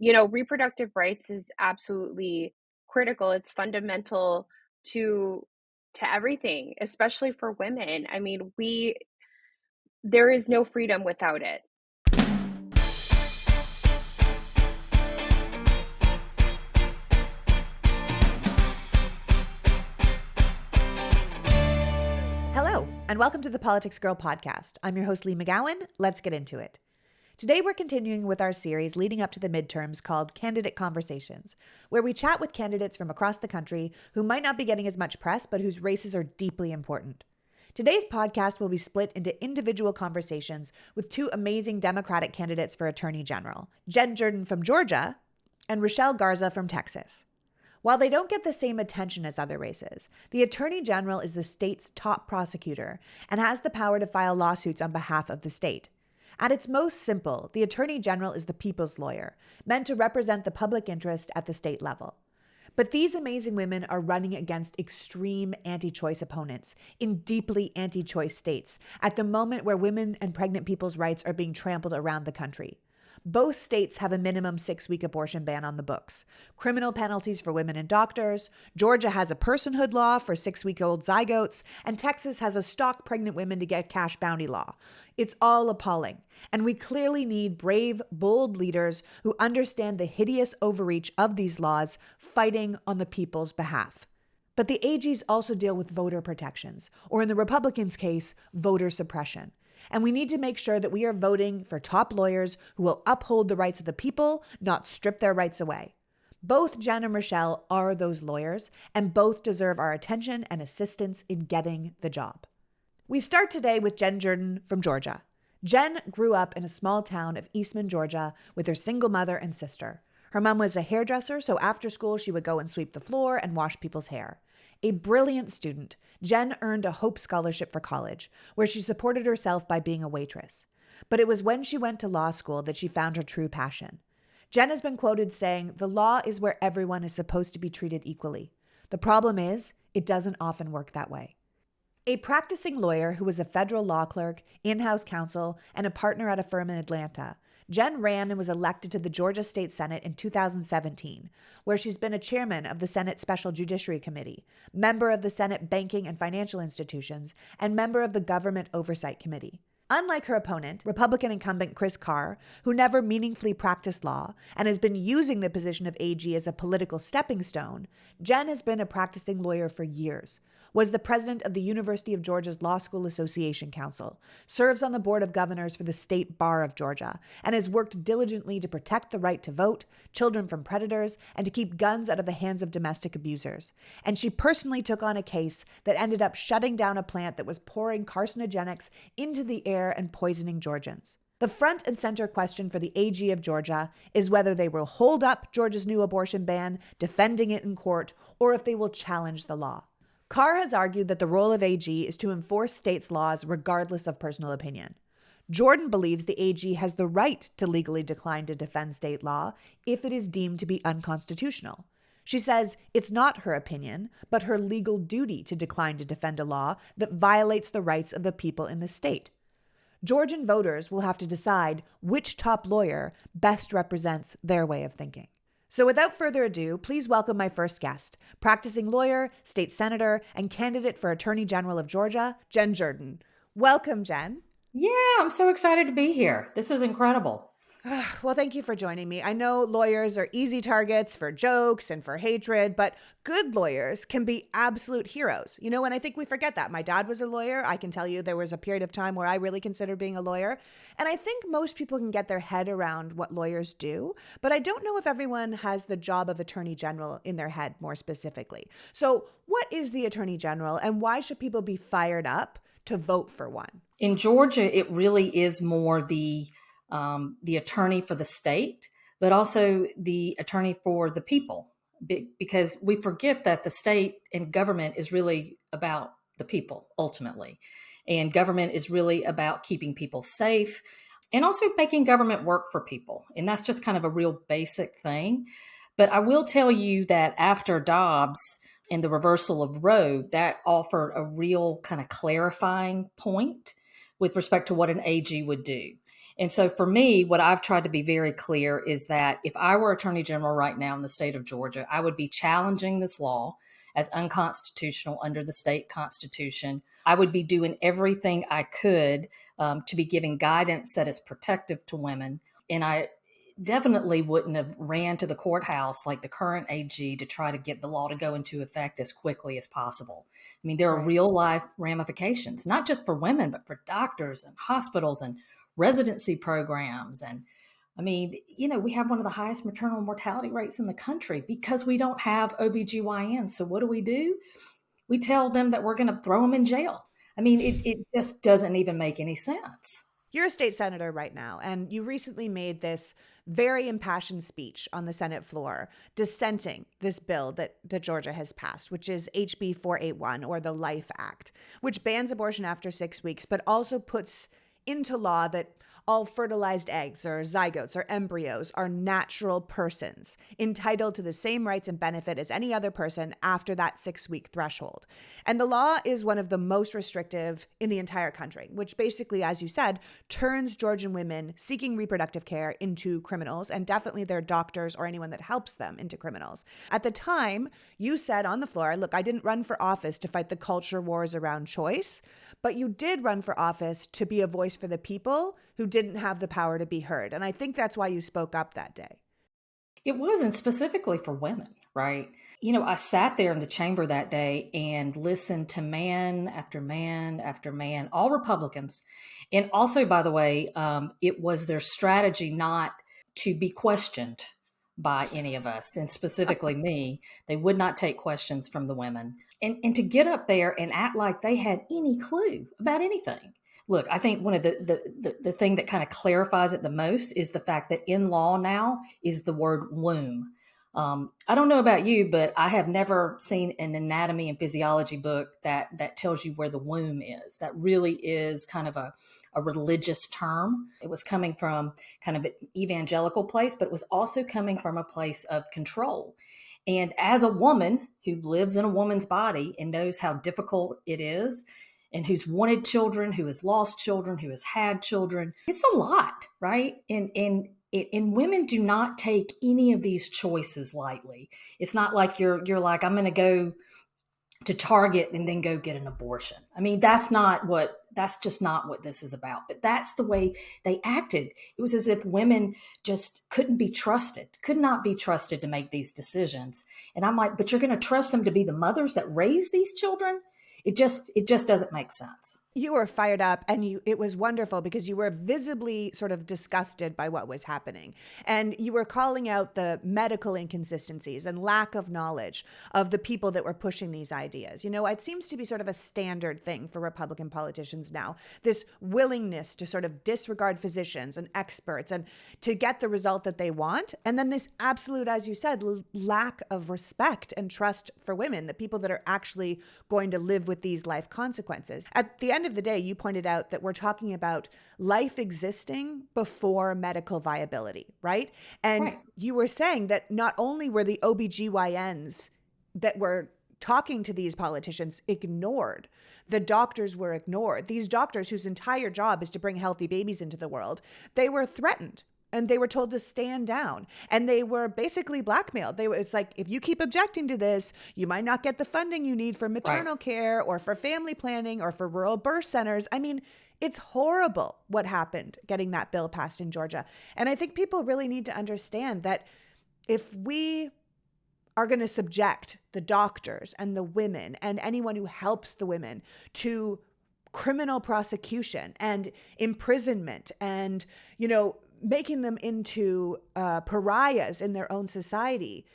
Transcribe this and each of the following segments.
reproductive rights is absolutely critical. It's fundamental to everything, especially for women. I mean, there is no freedom without it. Hello, and welcome to the PoliticsGirl Podcast. I'm your host, Lee McGowan. Let's get into it. Today, we're continuing with our series leading up to the midterms called Candidate Conversations, where we chat with candidates from across the country who might not be getting as much press, but whose races are deeply important. Today's podcast will be split into individual conversations with two amazing Democratic candidates for Attorney General, Jen Rochelle from Georgia and Rachelle Garza from Texas. While they don't get the same attention as other races, the Attorney General is the state's top prosecutor and has the power to file lawsuits on behalf of the state. At its most simple, the Attorney General is the people's lawyer, meant to represent the public interest at the state level. But these amazing women are running against extreme anti-choice opponents in deeply anti-choice states at the moment where women and pregnant people's rights are being trampled around the country. Both states have a minimum 6-week abortion ban on the books, criminal penalties for women and doctors. Georgia has a personhood law for 6-week-old zygotes, and Texas has a stalk pregnant women to get cash bounty law. It's all appalling, and we clearly need brave, bold leaders who understand the hideous overreach of these laws fighting on the people's behalf. But the AGs also deal with voter protections, or in the Republicans' case, voter suppression. And we need to make sure that we are voting for top lawyers who will uphold the rights of the people, not strip their rights away. Both Jen and Rochelle are those lawyers, and both deserve our attention and assistance in getting the job. We start today with Jen Rochelle from Georgia. Jen grew up in a small town of Eastman, Georgia, with her single mother and sister. Her mom was a hairdresser, so after school she would go and sweep the floor and wash people's hair. A brilliant student, Jen earned a Hope Scholarship for college, where she supported herself by being a waitress. But it was when she went to law school that she found her true passion. Jen has been quoted saying, "The law is where everyone is supposed to be treated equally. The problem is, it doesn't often work that way." A practicing lawyer who was a federal law clerk, in-house counsel, and a partner at a firm in Atlanta, Jen ran and was elected to the Georgia State Senate in 2017, where she's been a chairman of the Senate Special Judiciary Committee, member of the Senate Banking and Financial Institutions, and member of the Government Oversight Committee. Unlike her opponent, Republican incumbent Chris Carr, who never meaningfully practiced law and has been using the position of AG as a political stepping stone, Jen has been a practicing lawyer for years, was the president of the University of Georgia's Law School Association Council, serves on the board of governors for the State Bar of Georgia, and has worked diligently to protect the right to vote, children from predators, and to keep guns out of the hands of domestic abusers. And she personally took on a case that ended up shutting down a plant that was pouring carcinogenics into the air and poisoning Georgians. The front and center question for the AG of Georgia is whether they will hold up Georgia's new abortion ban, defending it in court, or if they will challenge the law. Carr has argued that the role of AG is to enforce states' laws regardless of personal opinion. Jordan believes the AG has the right to legally decline to defend state law if it is deemed to be unconstitutional. She says it's not her opinion, but her legal duty to decline to defend a law that violates the rights of the people in the state. Georgian voters will have to decide which top lawyer best represents their way of thinking. So without further ado, please welcome my first guest, practicing lawyer, state senator, and candidate for Attorney General of Georgia, Jen Rochelle. Welcome, Jen. Yeah, I'm so excited to be here. This is incredible. Well, thank you for joining me. I know lawyers are easy targets for jokes and for hatred, but good lawyers can be absolute heroes. And I think we forget that. My dad was a lawyer. I can tell you there was a period of time where I really considered being a lawyer. And I think most people can get their head around what lawyers do, but I don't know if everyone has the job of Attorney General in their head more specifically. So what is the Attorney General, and why should people be fired up to vote for one? In Georgia, it really is more the attorney for the state, but also the attorney for the people, because we forget that the state and government is really about the people ultimately. And government is really about keeping people safe and also making government work for people. And that's just kind of a real basic thing. But I will tell you that after Dobbs and the reversal of Roe, that offered a real kind of clarifying point with respect to what an AG would do. And so for me, what I've tried to be very clear is that if I were Attorney General right now in the state of Georgia, I would be challenging this law as unconstitutional under the state constitution. I would be doing everything I could to be giving guidance that is protective to women. And I definitely wouldn't have ran to the courthouse like the current AG to try to get the law to go into effect as quickly as possible. I mean, there are real life ramifications, not just for women, but for doctors and hospitals and residency programs. And I mean, we have one of the highest maternal mortality rates in the country because we don't have OBGYNs. So what do? We tell them that we're going to throw them in jail. I mean, it just doesn't even make any sense. You're a state senator right now, and you recently made this very impassioned speech on the Senate floor dissenting this bill that Georgia has passed, which is HB 481, or the Life Act, which bans abortion after 6 weeks, but also puts into law that all fertilized eggs or zygotes or embryos are natural persons entitled to the same rights and benefit as any other person after that 6-week threshold. And the law is one of the most restrictive in the entire country, which basically, as you said, turns Georgian women seeking reproductive care into criminals, and definitely their doctors or anyone that helps them into criminals. At the time, you said on the floor, look, I didn't run for office to fight the culture wars around choice, but you did run for office to be a voice for the people who didn't have the power to be heard. And I think that's why you spoke up that day. It wasn't specifically for women, right? I sat there in the chamber that day and listened to man after man after man, all Republicans. And also, by the way, it was their strategy not to be questioned by any of us, and specifically me. They would not take questions from the women. And to get up there and act like they had any clue about anything. Look, I think one of the thing that kind of clarifies it the most is the fact that in law now is the word womb. I don't know about you, but I have never seen an anatomy and physiology book that tells you where the womb is. That really is kind of a religious term. It was coming from kind of an evangelical place, but it was also coming from a place of control. And as a woman who lives in a woman's body and knows how difficult it is, and who's wanted children, who has lost children, who has had children, it's a lot, right? And women do not take any of these choices lightly. It's not like you're like, I'm going to go to Target and then go get an abortion. I mean, that's just not what this is about. But that's the way they acted. It was as if women just could not be trusted to make these decisions. And I'm like, but you're going to trust them to be the mothers that raise these children? It just doesn't make sense. You were fired up, and it was wonderful because you were visibly sort of disgusted by what was happening. And you were calling out the medical inconsistencies and lack of knowledge of the people that were pushing these ideas. It seems to be sort of a standard thing for Republican politicians now, this willingness to sort of disregard physicians and experts and to get the result that they want. And then this absolute, as you said, lack of respect and trust for women, the people that are actually going to live with these life consequences. At the end of the day, you pointed out that we're talking about life existing before medical viability, right? And You were saying that not only were the OBGYNs that were talking to these politicians ignored, the doctors were ignored. These doctors whose entire job is to bring healthy babies into the world, they were threatened. And they were told to stand down, and they were basically blackmailed. It's like, if you keep objecting to this, you might not get the funding you need for maternal care or for family planning or for rural birth centers. I mean, it's horrible what happened getting that bill passed in Georgia. And I think people really need to understand that if we are going to subject the doctors and the women and anyone who helps the women to criminal prosecution and imprisonment and, making them into pariahs in their own society,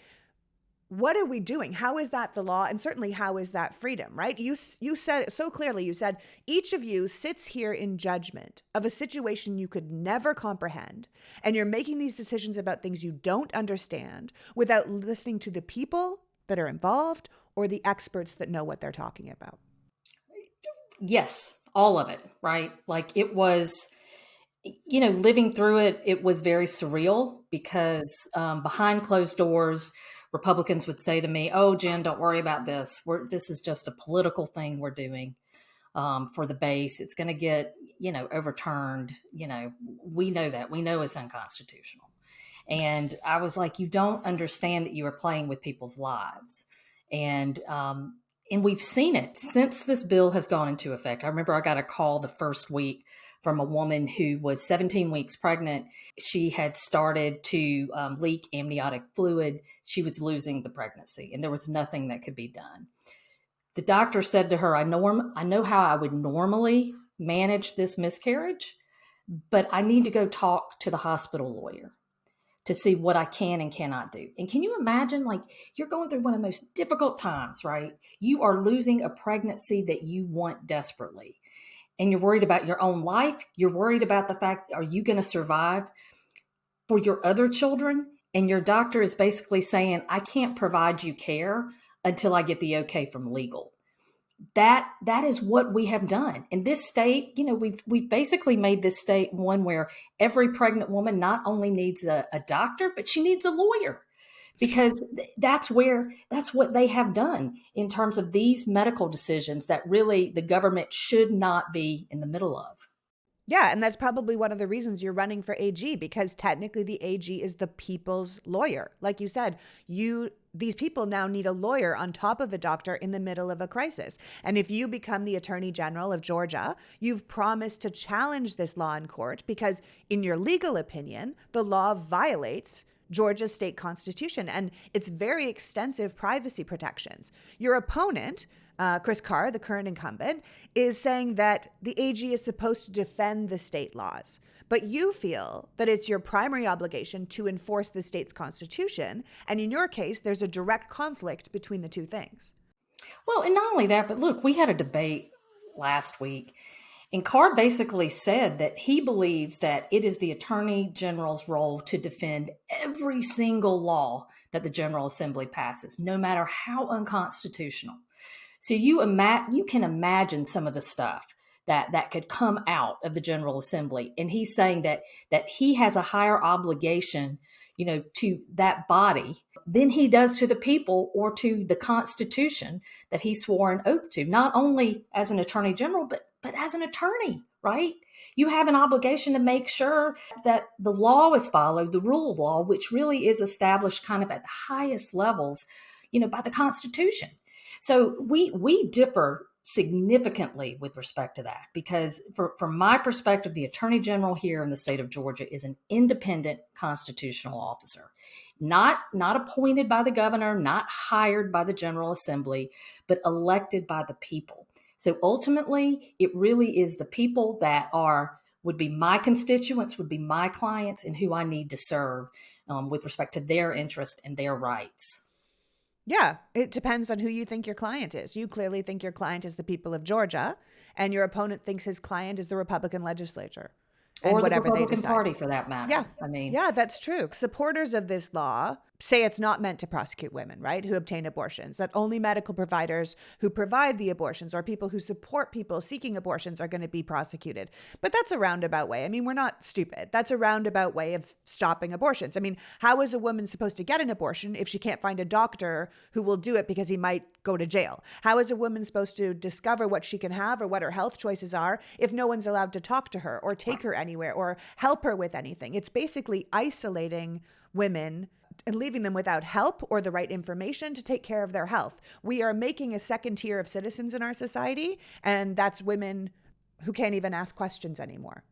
what are we doing? How is that the law? And certainly, how is that freedom, right? You said it so clearly. You said, each of you sits here in judgment of a situation you could never comprehend, and you're making these decisions about things you don't understand without listening to the people that are involved or the experts that know what they're talking about. Yes, all of it, right? Like, it was, living through it, it was very surreal because behind closed doors, Republicans would say to me, "Oh, Jen, don't worry about this. This is just a political thing we're doing." for the base. It's going to get, overturned. We know that. We know it's unconstitutional. And I was like, you don't understand that you are playing with people's lives. And we've seen it since this bill has gone into effect. I remember I got a call the first week from a woman who was 17 weeks pregnant. She had started to leak amniotic fluid. She was losing the pregnancy, and there was nothing that could be done. The doctor said to her, I know how I would normally manage this miscarriage, but I need to go talk to the hospital lawyer to see what I can and cannot do. And can you imagine, like, you're going through one of the most difficult times, right? You are losing a pregnancy that you want desperately. And you're worried about your own life. You're worried about the fact, are you going to survive for your other children? And your doctor is basically saying, I can't provide you care until I get the okay from legal. That is what we have done in this state. We've basically made this state one where every pregnant woman not only needs a doctor, but she needs a lawyer, because that's what they have done in terms of these medical decisions that really the government should not be in the middle of. Yeah, and that's probably one of the reasons you're running for AG, because technically the AG is the people's lawyer. Like you said, these people now need a lawyer on top of a doctor in the middle of a crisis. And if you become the Attorney General of Georgia, you've promised to challenge this law in court because, in your legal opinion, the law violates Georgia's state constitution and its very extensive privacy protections. Your opponent, Chris Carr, the current incumbent, is saying that the AG is supposed to defend the state laws. But you feel that it's your primary obligation to enforce the state's constitution. And in your case, there's a direct conflict between the two things. Well, and not only that, but look, we had a debate last week, and Carr basically said that he believes that it is the Attorney General's role to defend every single law that the General Assembly passes, no matter how unconstitutional. So you can imagine some of the stuff that could come out of the General Assembly. And he's saying that he has a higher obligation, to that body than he does to the people or to the Constitution that he swore an oath to, not only as an Attorney General, but as an attorney, right? You have an obligation to make sure that the law is followed, the rule of law, which really is established kind of at the highest levels, by the Constitution. So we differ significantly with respect to that, because from my perspective, the Attorney General here in the state of Georgia is an independent constitutional officer, not appointed by the governor, not hired by the General Assembly, but elected by the people. So ultimately, it really is the people that would be my constituents, would be my clients, and who I need to serve with respect to their interest and their rights. Yeah, it depends on who you think your client is. You clearly think your client is the people of Georgia, and your opponent thinks his client is the Republican legislature. And or whatever the Republican they decide. Party, for that matter. Yeah. Yeah, that's true. Supporters of this law say it's not meant to prosecute women, right, who obtain abortions, that only medical providers who provide the abortions or people who support people seeking abortions are going to be prosecuted. But that's a roundabout way. I mean, we're not stupid. That's a roundabout way of stopping abortions. I mean, how is a woman supposed to get an abortion if she can't find a doctor who will do it because he might go to jail? How is a woman supposed to discover what she can have or what her health choices are if no one's allowed to talk to her or take her anywhere or help her with anything? It's basically isolating women and leaving them without help or the right information to take care of their health. We are making a second tier of citizens in our society, and that's women who can't even ask questions anymore.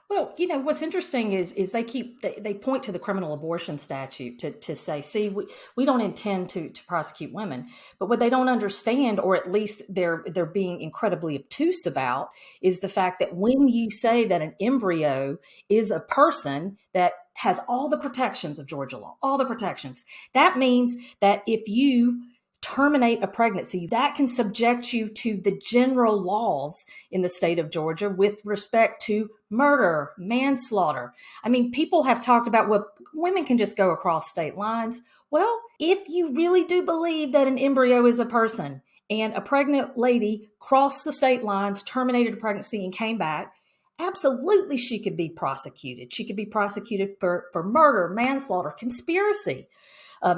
Well, what's interesting is they point to the criminal abortion statute to say, see, we don't intend to prosecute women. But what they don't understand, or at least they're being incredibly obtuse about, is the fact that when you say that an embryo is a person that has all the protections of Georgia law, all the protections, that means that if you terminate a pregnancy, that can subject you to the general laws in the state of Georgia with respect to murder, manslaughter. I mean, people have talked about what women can just go across state lines. Well, if you really do believe that an embryo is a person and a pregnant lady crossed the state lines, terminated a pregnancy and came back, absolutely she could be prosecuted. She could be prosecuted for murder, manslaughter, conspiracy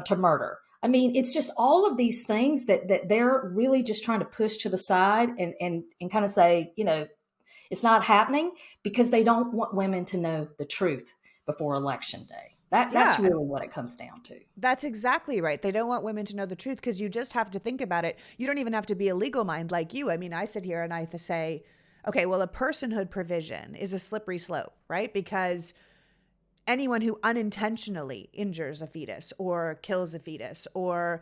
to murder. I mean, it's just all of these things that they're really just trying to push to the side and kind of say, it's not happening because they don't want women to know the truth before Election Day. That's Yeah. really what it comes down to. That's exactly right. They don't want women to know the truth because you just have to think about it. You don't even have to be a legal mind like you. I mean, I sit here and I have to say, okay, well, a personhood provision is a slippery slope, right? Because anyone who unintentionally injures a fetus or kills a fetus or,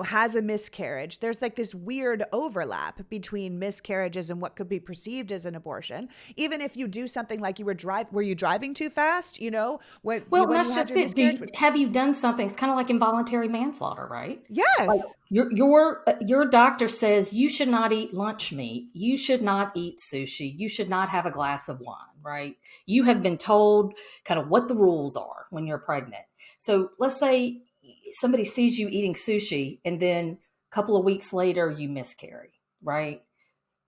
has a miscarriage, there's like this weird overlap between miscarriages and what could be perceived as an abortion. Even if you do something like were you driving too fast? When That's you had just your it. miscarriage? Have you done something? It's kind of like involuntary manslaughter, right? Like Yes. your doctor says you should not eat lunch meat. You should not eat sushi. You should not have a glass of wine, right? You have been told kind of what the rules are when you're pregnant. So let's say somebody sees you eating sushi and then a couple of weeks later you miscarry, right?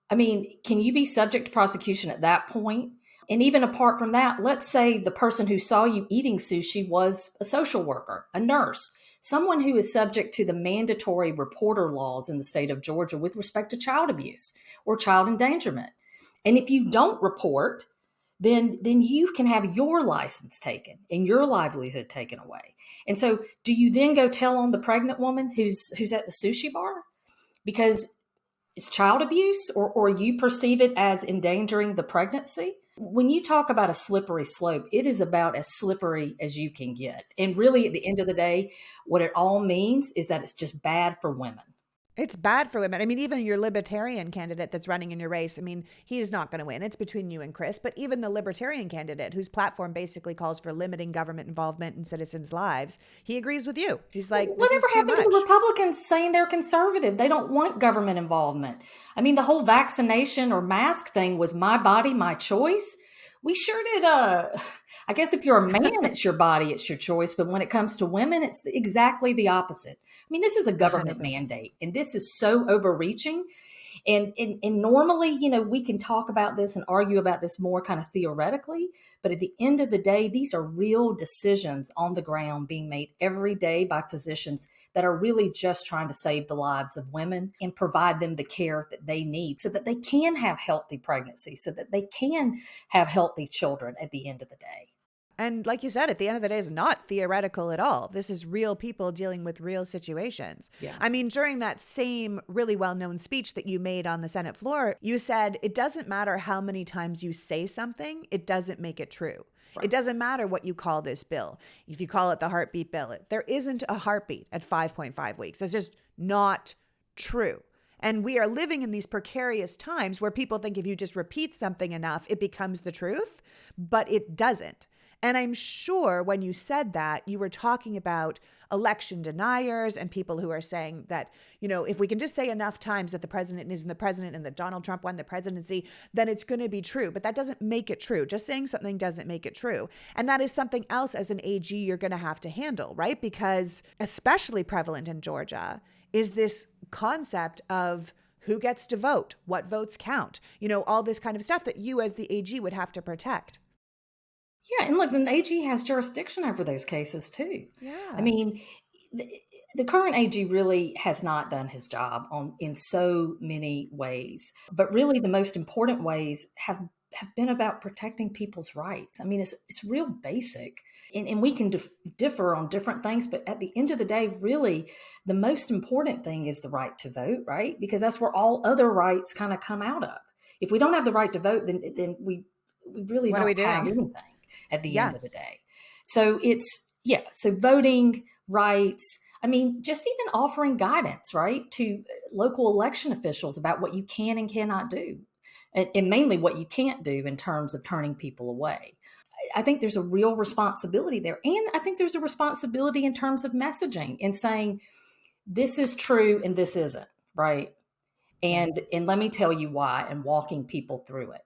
I mean, can you be subject to prosecution at that point? And even apart from that, let's say the person who saw you eating sushi was a social worker, a nurse, someone who is subject to the mandatory reporter laws in the state of Georgia with respect to child abuse or child endangerment. And if you don't report, then you can have your license taken and your livelihood taken away. And so do you then go tell on the pregnant woman who's at the sushi bar? Because it's child abuse or you perceive it as endangering the pregnancy. When you talk about a slippery slope, it is about as slippery as you can get. And really, at the end of the day, what it all means is that it's just bad for women. It's bad for women. I mean, even your libertarian candidate that's running in your race, I mean, he's not going to win. It's between you and Chris. But even the libertarian candidate, whose platform basically calls for limiting government involvement in citizens' lives, he agrees with you. He's like, this Whatever is too happened much. to the Republicans saying they're conservative? They don't want government involvement. I mean, the whole vaccination or mask thing was my body, my choice. We sure did. I guess if you're a man, it's your body, it's your choice. But when it comes to women, it's exactly the opposite. I mean, this is a government 100%. mandate, and this is so overreaching. And normally, we can talk about this and argue about this more kind of theoretically. But at the end of the day, these are real decisions on the ground being made every day by physicians that are really just trying to save the lives of women and provide them the care that they need so that they can have healthy pregnancies, so that they can have healthy children at the end of the day. And like you said, at the end of the day, it's not theoretical at all. This is real people dealing with real situations. Yeah. I mean, during that same really well-known speech that you made on the Senate floor, you said, it doesn't matter how many times you say something, it doesn't make it true. Right. It doesn't matter what you call this bill. If you call it the heartbeat bill, there isn't a heartbeat at 5.5 weeks. It's just not true. And we are living in these precarious times where people think if you just repeat something enough, it becomes the truth, but it doesn't. And I'm sure when you said that, you were talking about election deniers and people who are saying that, if we can just say enough times that the president isn't the president and that Donald Trump won the presidency, then it's going to be true. But that doesn't make it true. Just saying something doesn't make it true. And that is something else as an AG you're going to have to handle, right? Because especially prevalent in Georgia is this concept of who gets to vote, what votes count, all this kind of stuff that you as the AG would have to protect. Yeah, and look, the AG has jurisdiction over those cases too. Yeah. I mean, the current AG really has not done his job in so many ways. But really, the most important ways have been about protecting people's rights. I mean, it's real basic. And we can differ on different things, but at the end of the day, really, the most important thing is the right to vote, right? Because that's where all other rights kind of come out of. If we don't have the right to vote, then we really don't have anything at the end of the day. So so voting rights, I mean, just even offering guidance, right, to local election officials about what you can and cannot do, and mainly what you can't do in terms of turning people away. I think there's a real responsibility there. And I think there's a responsibility in terms of messaging and saying, this is true and this isn't, right? And let me tell you why, and walking people through it.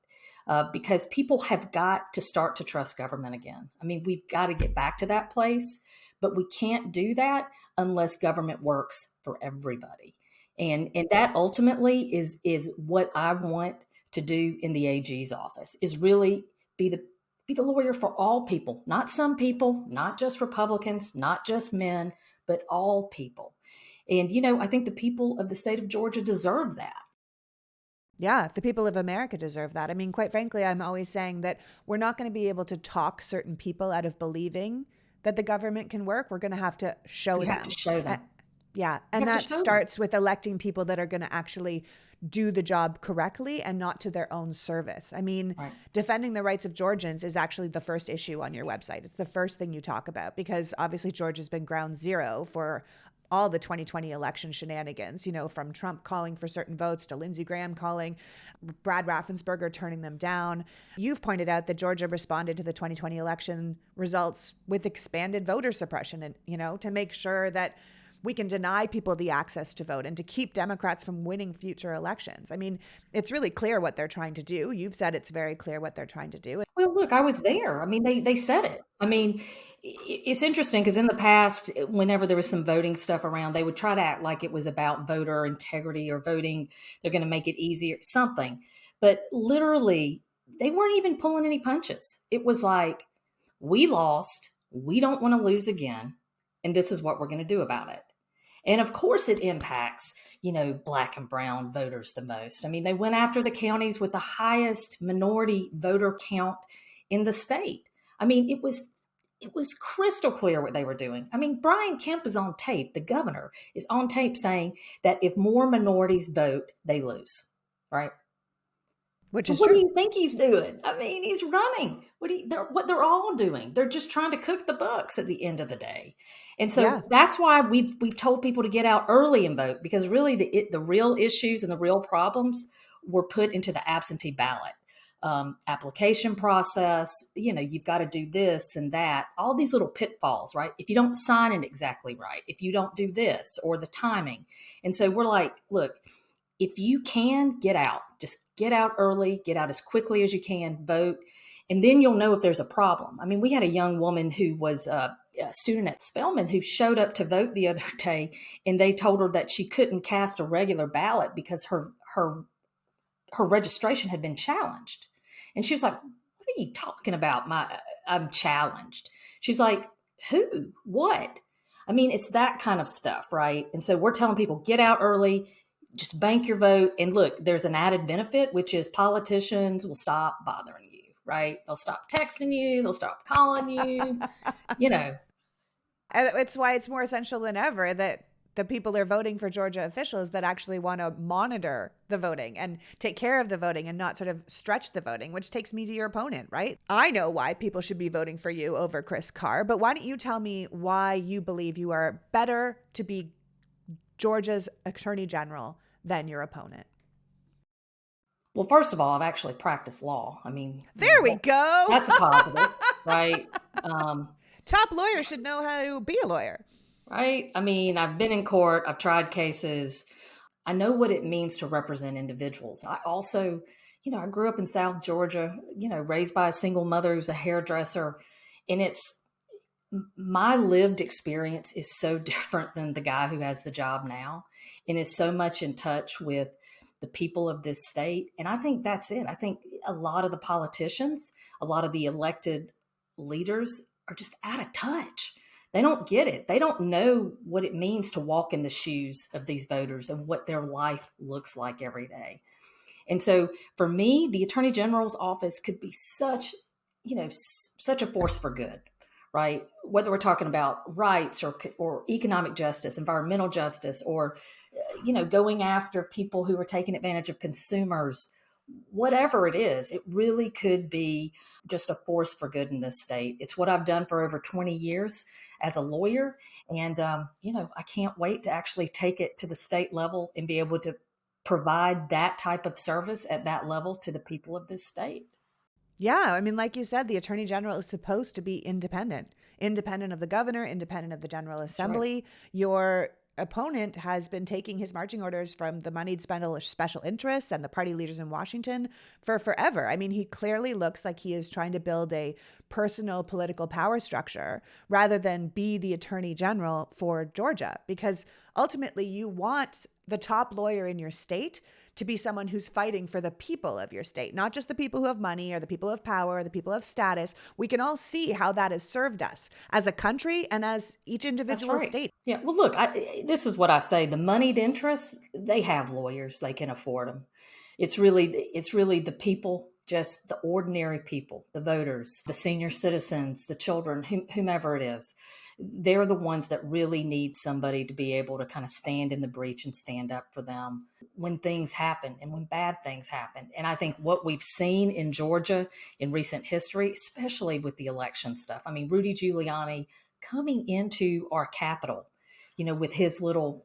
Because people have got to start to trust government again. I mean, we've got to get back to that place, but we can't do that unless government works for everybody. And that ultimately is what I want to do in the AG's office, is really be the be the lawyer for all people, not some people, not just Republicans, not just men, but all people. And, I think the people of the state of Georgia deserve that. Yeah, the people of America deserve that. I mean, quite frankly, I'm always saying that we're not going to be able to talk certain people out of believing that the government can work. We're going to have to show You them. have to show them. Yeah. You And have that to show them. starts with electing people that are going to actually do the job correctly and not to their own service. I mean, Right. defending the rights of Georgians is actually the first issue on your website. It's the first thing you talk about because obviously Georgia's been ground zero for all the 2020 election shenanigans, from Trump calling for certain votes to Lindsey Graham calling, Brad Raffensperger turning them down. You've pointed out that Georgia responded to the 2020 election results with expanded voter suppression and, to make sure that we can deny people the access to vote and to keep Democrats from winning future elections. I mean, it's really clear what they're trying to do. You've said it's very clear what they're trying to do. Well, look, I was there. I mean, they said it. I mean, it's interesting because in the past, whenever there was some voting stuff around, they would try to act like it was about voter integrity or voting. They're going to make it easier, something. But literally, they weren't even pulling any punches. It was like, we lost. We don't want to lose again. And this is what we're going to do about it. And of course, it impacts, Black and brown voters the most. I mean, they went after the counties with the highest minority voter count in the state. I mean, it was crystal clear what they were doing. I mean, Brian Kemp is on tape. The governor is on tape saying that if more minorities vote, they lose, right? Which So is what true. do you think he's doing? I mean, he's running. What they're all doing. They're just trying to cook the books at the end of the day. And so that's why we've told people to get out early and vote, because really the real issues and the real problems were put into the absentee ballot application process. You've got to do this and that, all these little pitfalls, right? If you don't sign it exactly right, if you don't do this or the timing. And so we're like, look, if you can get out, just get out early, get out as quickly as you can, vote, and then you'll know if there's a problem. I mean, we had a young woman who was a student at Spelman who showed up to vote the other day, and they told her that she couldn't cast a regular ballot because her registration had been challenged. And she was like, what are you talking about? I'm challenged. She's like, who? What? I mean, it's that kind of stuff, right? And so we're telling people, get out early, just bank your vote. And look, there's an added benefit, which is politicians will stop bothering you, right? They'll stop texting you. They'll stop calling you, And it's why it's more essential than ever that the people are voting for Georgia officials that actually want to monitor the voting and take care of the voting and not sort of stretch the voting, which takes me to your opponent, right? I know why people should be voting for you over Chris Carr, but why don't you tell me why you believe you are better to be Georgia's attorney general than your opponent? Well, first of all, I've actually practiced law. I mean, there we go. That's a positive, right? Top lawyers should know how to be a lawyer. Right? I mean, I've been in court. I've tried cases. I know what it means to represent individuals. I also, I grew up in South Georgia, raised by a single mother who's a hairdresser. And my lived experience is so different than the guy who has the job now and is so much in touch with the people of this state. And I think that's it. I think a lot of the politicians, a lot of the elected leaders are just out of touch. They don't get it. They don't know what it means to walk in the shoes of these voters and what their life looks like every day. And so for me, the Attorney General's office could be such a force for good, right? Whether we're talking about rights or economic justice, environmental justice, or, going after people who are taking advantage of consumers, whatever it is, it really could be just a force for good in this state. It's what I've done for over 20 years as a lawyer. And, I can't wait to actually take it to the state level and be able to provide that type of service at that level to the people of this state. Yeah. I mean, like you said, the Attorney General is supposed to be independent of the governor, independent of the General Assembly. Right. Your opponent has been taking his marching orders from the moneyed special interests and the party leaders in Washington for forever. I mean, he clearly looks like he is trying to build a personal political power structure rather than be the Attorney General for Georgia, because ultimately you want the top lawyer in your state to be someone who's fighting for the people of your state, not just the people who have money or the people of power or the people of status. We can all see how that has served us as a country and as each individual state. Yeah. Well, look, this is what I say. The moneyed interests, they have lawyers. They can afford them. It's really the people, just the ordinary people, the voters, the senior citizens, the children, whomever it is. They're the ones that really need somebody to be able to kind of stand in the breach and stand up for them when things happen and when bad things happen. And I think what we've seen in Georgia in recent history, especially with the election stuff, I mean, Rudy Giuliani coming into our Capitol, with his little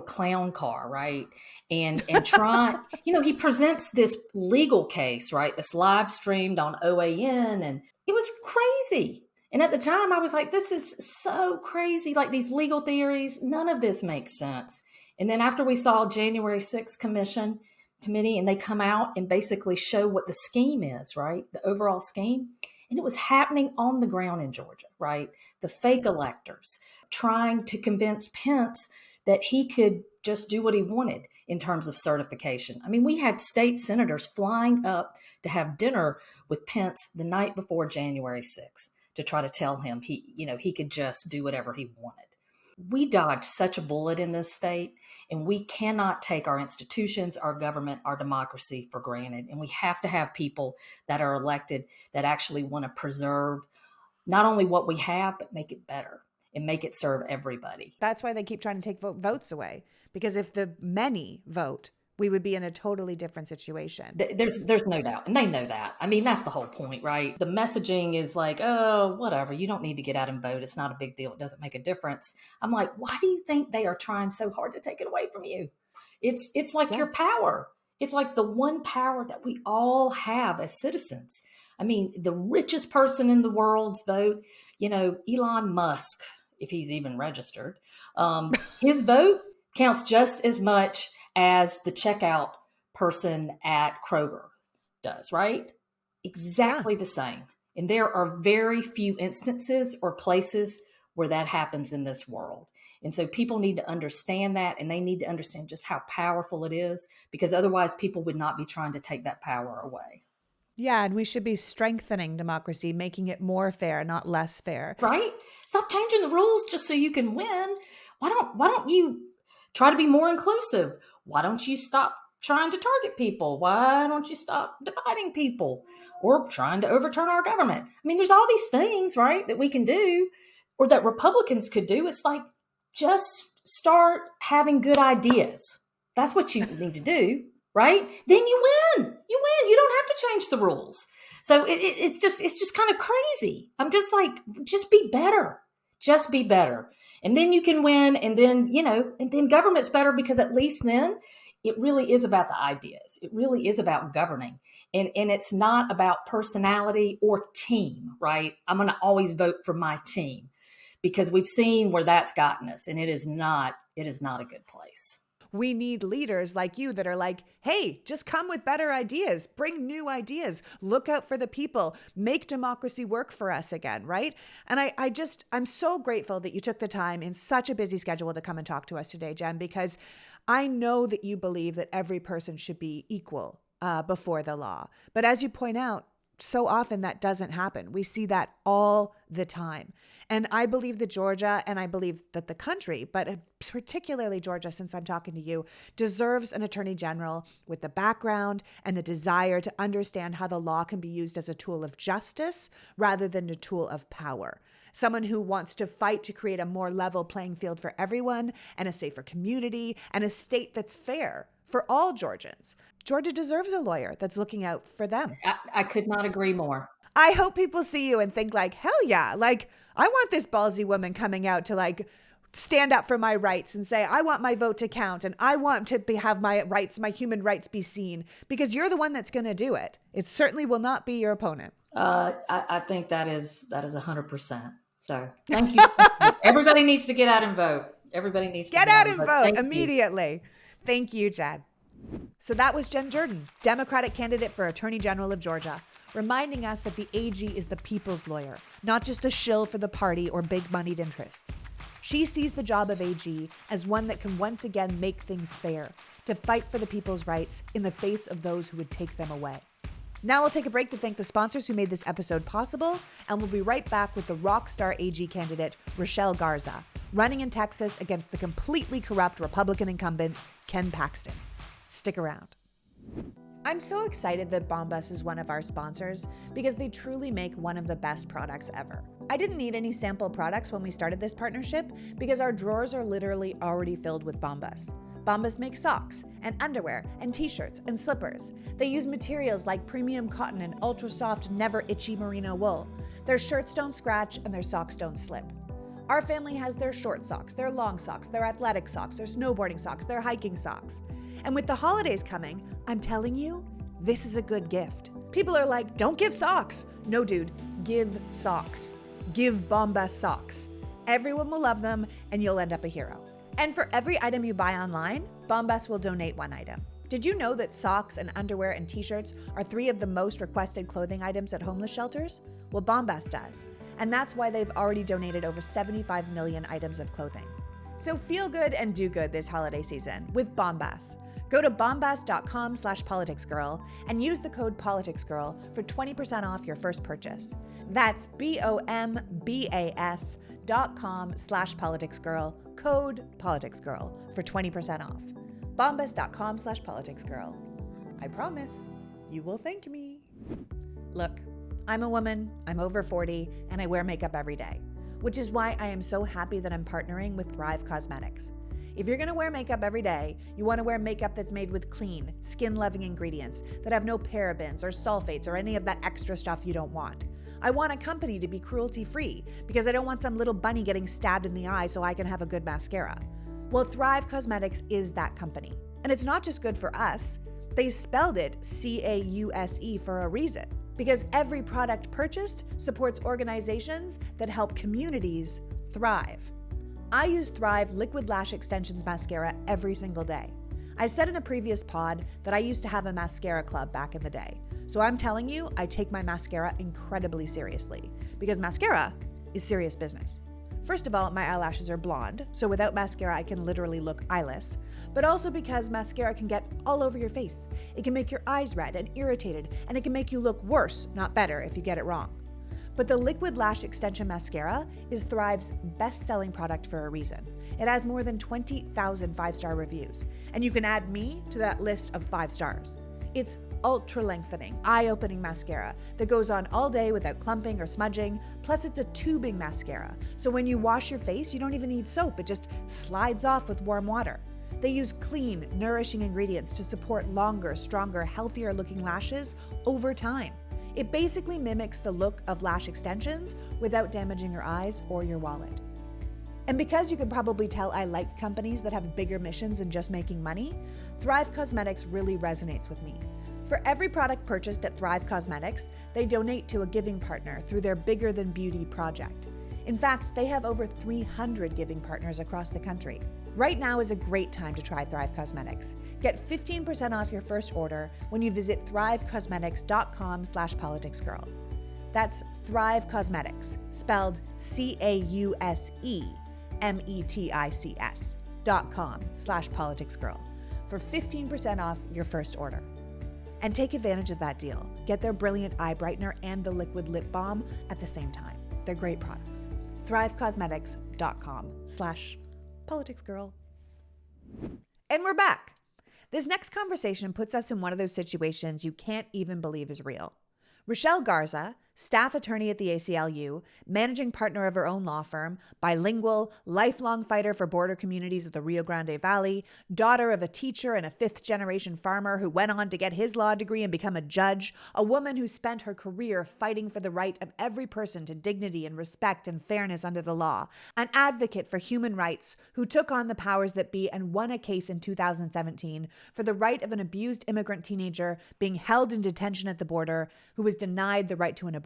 clown car, right? And try, he presents this legal case, right? That's live streamed on OAN, and it was crazy. And at the time I was like, this is so crazy. Like these legal theories, none of this makes sense. And then after we saw January 6th committee, and they come out and basically show what the scheme is, right? The overall scheme. And it was happening on the ground in Georgia, right? The fake electors trying to convince Pence that he could just do what he wanted in terms of certification. I mean, we had state senators flying up to have dinner with Pence the night before January 6th to try to tell him he could just do whatever he wanted. We dodged such a bullet in this state, and we cannot take our institutions, our government, our democracy for granted. And we have to have people that are elected that actually want to preserve not only what we have, but make it better and make it serve everybody. That's why they keep trying to take votes away, because if the many vote, we would be in a totally different situation. There's no doubt. And they know that. I mean, that's the whole point, right? The messaging is like, oh, whatever. You don't need to get out and vote. It's not a big deal. It doesn't make a difference. I'm like, why do you think they are trying so hard to take it away from you? It's like your power. It's like the one power that we all have as citizens. I mean, the richest person in the world's vote, Elon Musk, if he's even registered, his vote counts just as much as the checkout person at Kroger does, right? Exactly the same. And there are very few instances or places where that happens in this world. And so people need to understand that, and they need to understand just how powerful it is, because otherwise people would not be trying to take that power away. Yeah, and we should be strengthening democracy, making it more fair, not less fair. Right? Stop changing the rules just so you can win. Why don't you try to be more inclusive? Why don't you stop trying to target people? Why don't you stop dividing people or trying to overturn our government? I mean, there's all these things, right, that we can do or that Republicans could do. It's like, just start having good ideas. That's what you need to do, right? Then you win. You don't have to change the rules. So it's just kind of crazy. I'm just like, just be better. Just be better. And then you can win. And then, and then government's better, because at least then it really is about the ideas. It really is about governing. And it's not about personality or team, right? I'm going to always vote for my team, because we've seen where that's gotten us, and it is not a good place. We need leaders like you that are like, hey, just come with better ideas, bring new ideas, look out for the people, make democracy work for us again, right? And I'm so grateful that you took the time in such a busy schedule to come and talk to us today, Jen, because I know that you believe that every person should be equal before the law. But as you point out, so often that doesn't happen. We see that all the time. And I believe that Georgia, and I believe that the country, but particularly Georgia, since I'm talking to you, deserves an attorney general with the background and the desire to understand how the law can be used as a tool of justice rather than a tool of power. Someone who wants to fight to create a more level playing field for everyone and a safer community and a state that's fair for all Georgians. Georgia deserves a lawyer that's looking out for them. I could not agree more. I hope people see you and think like, hell yeah, like I want this ballsy woman coming out to like stand up for my rights and say, I want my vote to count and I want to have my rights, my human rights be seen, because you're the one that's going to do it. It certainly will not be your opponent. I think that is 100%. So thank you. Everybody needs to get out and vote. Everybody needs to get out and vote immediately. Thank you, Chad. So that was Jen Jordan, Democratic candidate for Attorney General of Georgia, reminding us that the AG is the people's lawyer, not just a shill for the party or big moneyed interests. She sees the job of AG as one that can once again make things fair, to fight for the people's rights in the face of those who would take them away. Now we'll take a break to thank the sponsors who made this episode possible, and we'll be right back with the rock star AG candidate, Rachelle Garza, running in Texas against the completely corrupt Republican incumbent, Ken Paxton. Stick around. I'm so excited that Bombas is one of our sponsors because they truly make one of the best products ever. I didn't need any sample products when we started this partnership because our drawers are literally already filled with Bombas. Bombas makes socks and underwear and t-shirts and slippers. They use materials like premium cotton and ultra soft, never itchy merino wool. Their shirts don't scratch and their socks don't slip. Our family has their short socks, their long socks, their athletic socks, their snowboarding socks, their hiking socks. And with the holidays coming, I'm telling you, this is a good gift. People are like, don't give socks. No, dude, give socks. Give Bombas socks. Everyone will love them and you'll end up a hero. And for every item you buy online, Bombas will donate one item. Did you know that socks and underwear and t-shirts are 3 of the most requested clothing items at homeless shelters? Well, Bombas does. And that's why they've already donated over 75 million items of clothing. So feel good and do good this holiday season with Bombas. Go to bombas.com/politicsgirl and use the code PoliticsGirl for 20% off your first purchase. That's bombas.com/politicsgirl, code PoliticsGirl for 20% off. bombas.com/politicsgirl. I promise you will thank me. Look, I'm a woman, I'm over 40, and I wear makeup every day, which is why I am so happy that I'm partnering with Thrive Cosmetics. If you're gonna wear makeup every day, you wanna wear makeup that's made with clean, skin-loving ingredients that have no parabens or sulfates or any of that extra stuff you don't want. I want a company to be cruelty-free because I don't want some little bunny getting stabbed in the eye so I can have a good mascara. Well, Thrive Cosmetics is that company. And it's not just good for us. They spelled it CAUSE for a reason, because every product purchased supports organizations that help communities thrive. I use Thrive Liquid Lash Extensions Mascara every single day. I said in a previous pod that I used to have a mascara club back in the day. So I'm telling you, I take my mascara incredibly seriously because mascara is serious business. First of all, my eyelashes are blonde, so without mascara, I can literally look eyeless, but also because mascara can get all over your face. It can make your eyes red and irritated, and it can make you look worse, not better, if you get it wrong. But the Liquid Lash Extension Mascara is Thrive's best-selling product for a reason. It has more than 20,000 5-star reviews, and you can add me to that list of 5 stars. It's ultra-lengthening, eye-opening mascara that goes on all day without clumping or smudging, plus it's a tubing mascara, so when you wash your face, you don't even need soap, it just slides off with warm water. They use clean, nourishing ingredients to support longer, stronger, healthier-looking lashes over time. It basically mimics the look of lash extensions without damaging your eyes or your wallet. And because you can probably tell I like companies that have bigger missions than just making money, Thrive Cosmetics really resonates with me. For every product purchased at Thrive Cosmetics, they donate to a giving partner through their Bigger Than Beauty project. In fact, they have over 300 giving partners across the country. Right now is a great time to try Thrive Cosmetics. Get 15% off your first order when you visit thrivecosmetics.com/politicsgirl. That's Thrive Cosmetics, spelled CAUSEMETICS.com/politicsgirl for 15% off your first order. And take advantage of that deal. Get their brilliant eye brightener and the liquid lip balm at the same time. They're great products. thrivecosmetics.com/politicsgirl. And we're back. This next conversation puts us in one of those situations you can't even believe is real. Rachelle Garza, staff attorney at the ACLU, managing partner of her own law firm, bilingual, lifelong fighter for border communities of the Rio Grande Valley, daughter of a teacher and a fifth-generation farmer who went on to get his law degree and become a judge, a woman who spent her career fighting for the right of every person to dignity and respect and fairness under the law, an advocate for human rights who took on the powers that be and won a case in 2017 for the right of an abused immigrant teenager being held in detention at the border who was denied the right to an abortion.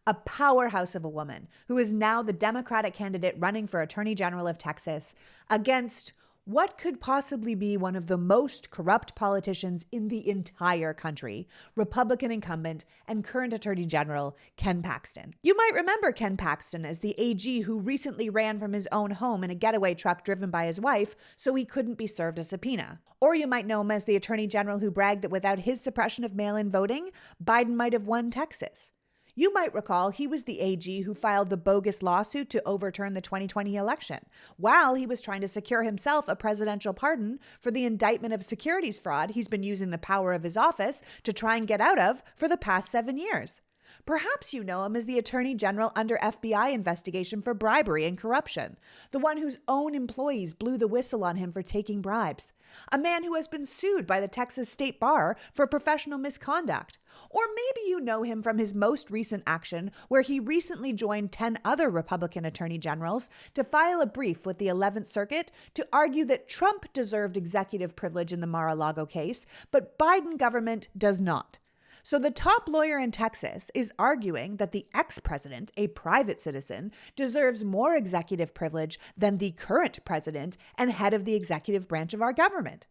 A powerhouse of a woman who is now the Democratic candidate running for Attorney General of Texas against What could possibly be one of the most corrupt politicians in the entire country? Republican incumbent and current Attorney General Ken Paxton. You might remember Ken Paxton as the AG who recently ran from his own home in a getaway truck driven by his wife so he couldn't be served a subpoena. Or you might know him as the Attorney General who bragged that without his suppression of mail-in voting, Biden might have won Texas. You might recall he was the AG who filed the bogus lawsuit to overturn the 2020 election, while he was trying to secure himself a presidential pardon for the indictment of securities fraud he's been using the power of his office to try and get out of for the past 7 years. Perhaps you know him as the Attorney General under FBI investigation for bribery and corruption, the one whose own employees blew the whistle on him for taking bribes, a man who has been sued by the Texas State Bar for professional misconduct. Or maybe you know him from his most recent action, where he recently joined 10 other Republican attorney generals to file a brief with the 11th Circuit to argue that Trump deserved executive privilege in the Mar-a-Lago case, but Biden government does not. So the top lawyer in Texas is arguing that the ex-president, a private citizen, deserves more executive privilege than the current president and head of the executive branch of our government.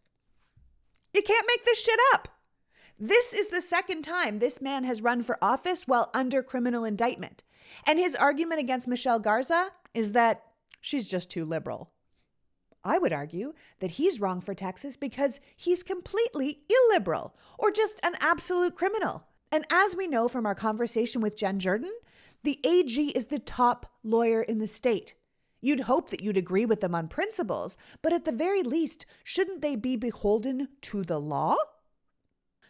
You can't make this shit up. This is the second time this man has run for office while under criminal indictment. And his argument against Rachelle Garza is that she's just too liberal. I would argue that he's wrong for Texas because he's completely illiberal or just an absolute criminal. And as we know from our conversation with Jen Jordan, the AG is the top lawyer in the state. You'd hope that you'd agree with them on principles, but at the very least, shouldn't they be beholden to the law?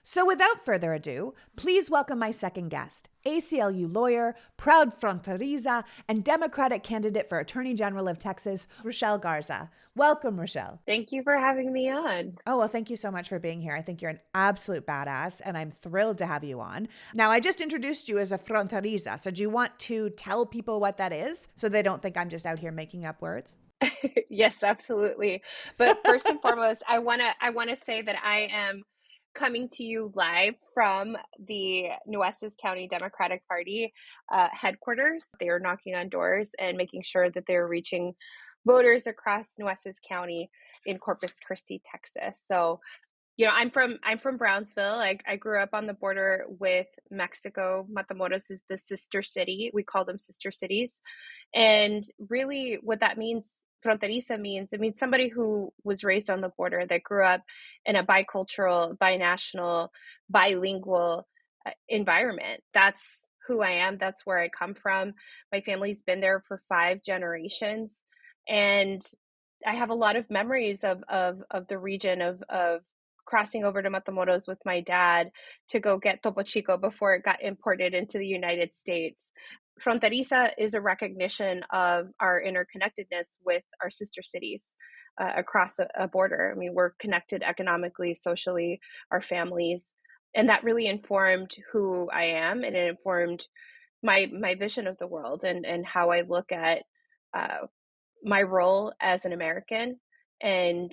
So without further ado, please welcome my second guest, ACLU lawyer, proud fronteriza, and Democratic candidate for Attorney General of Texas, Rachelle Garza. Welcome, Rachelle. Thank you for having me on. Oh, well, thank you so much for being here. I think you're an absolute badass, and I'm thrilled to have you on. Now, I just introduced you as a fronteriza, so do you want to tell people what that is so they don't think I'm just out here making up words? Yes, absolutely. But first and foremost, I want to say that I am coming to you live from the Nueces County Democratic Party headquarters. They are knocking on doors and making sure that they're reaching voters across Nueces County in Corpus Christi, Texas. So, I'm from Brownsville. I grew up on the border with Mexico. Matamoros is the sister city. We call them sister cities. And really what that means, fronteriza means, it means somebody who was raised on the border, that grew up in a bicultural, binational, bilingual environment. That's who I am. That's where I come from. My family's been there for 5 generations. And I have a lot of memories of the region of crossing over to Matamoros with my dad to go get Topo Chico before it got imported into the United States. Fronteriza is a recognition of our interconnectedness with our sister cities across a border. I mean, we're connected economically, socially, our families, and that really informed who I am, and it informed my vision of the world and how I look at my role as an American and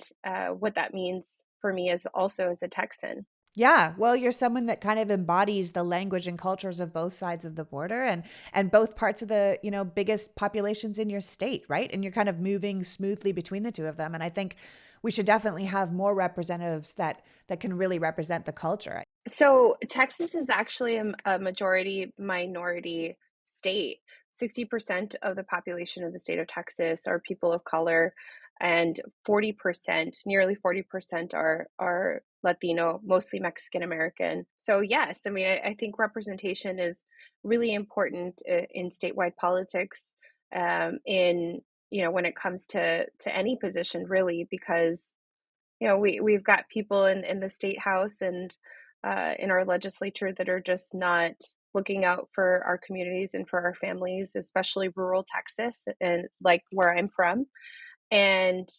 what that means for me as also as a Texan. Yeah, well, you're someone that kind of embodies the language and cultures of both sides of the border and both parts of the, biggest populations in your state, right? And you're kind of moving smoothly between the two of them. And I think we should definitely have more representatives that can really represent the culture. So Texas is actually a majority minority state. 60% of the population of the state of Texas are people of color, and 40%, nearly 40% are Latino, mostly Mexican American. So yes, I mean, I think representation is really important in statewide politics, in, when it comes to any position really, because, we've got people in the state house and in our legislature that are just not looking out for our communities and for our families, especially rural Texas and like where I'm from. And,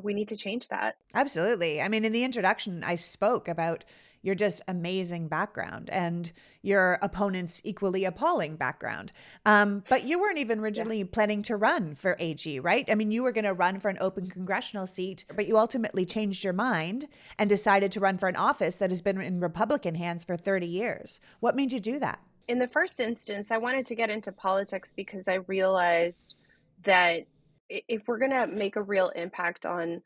we need to change that. Absolutely. I mean, in the introduction, I spoke about your just amazing background and your opponent's equally appalling background. But you weren't even originally planning to run for AG, right? I mean, you were going to run for an open congressional seat, but you ultimately changed your mind and decided to run for an office that has been in Republican hands for 30 years. What made you do that? In the first instance, I wanted to get into politics because I realized that if we're going to make a real impact on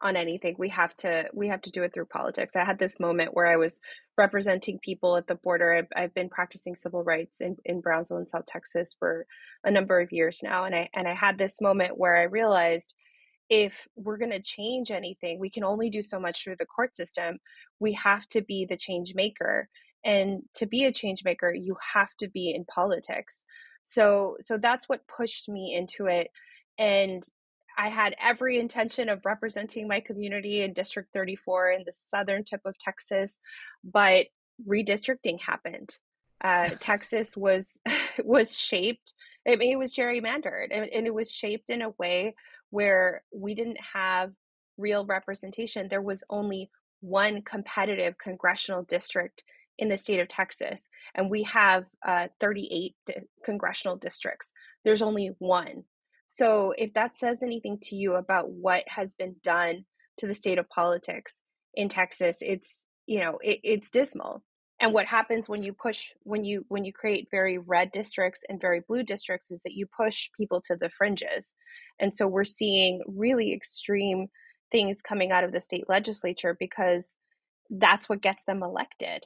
on anything. We have to do it through politics. I had this moment where I was representing people at the border. I've been practicing civil rights in Brownsville and South Texas for a number of years now. And I had this moment where I realized if we're going to change anything, we can only do so much through the court system. We have to be the change maker. And to be a change maker, you have to be in politics. So that's what pushed me into it. And I had every intention of representing my community in District 34 in the southern tip of Texas, but redistricting happened. Texas was was shaped. I mean, it was gerrymandered, and it was shaped in a way where we didn't have real representation. There was only one competitive congressional district in the state of Texas, and we have 38 congressional districts. There's only one. So if that says anything to you about what has been done to the state of politics in Texas, it's dismal. And what happens when you create very red districts and very blue districts is that you push people to the fringes. And so we're seeing really extreme things coming out of the state legislature because that's what gets them elected.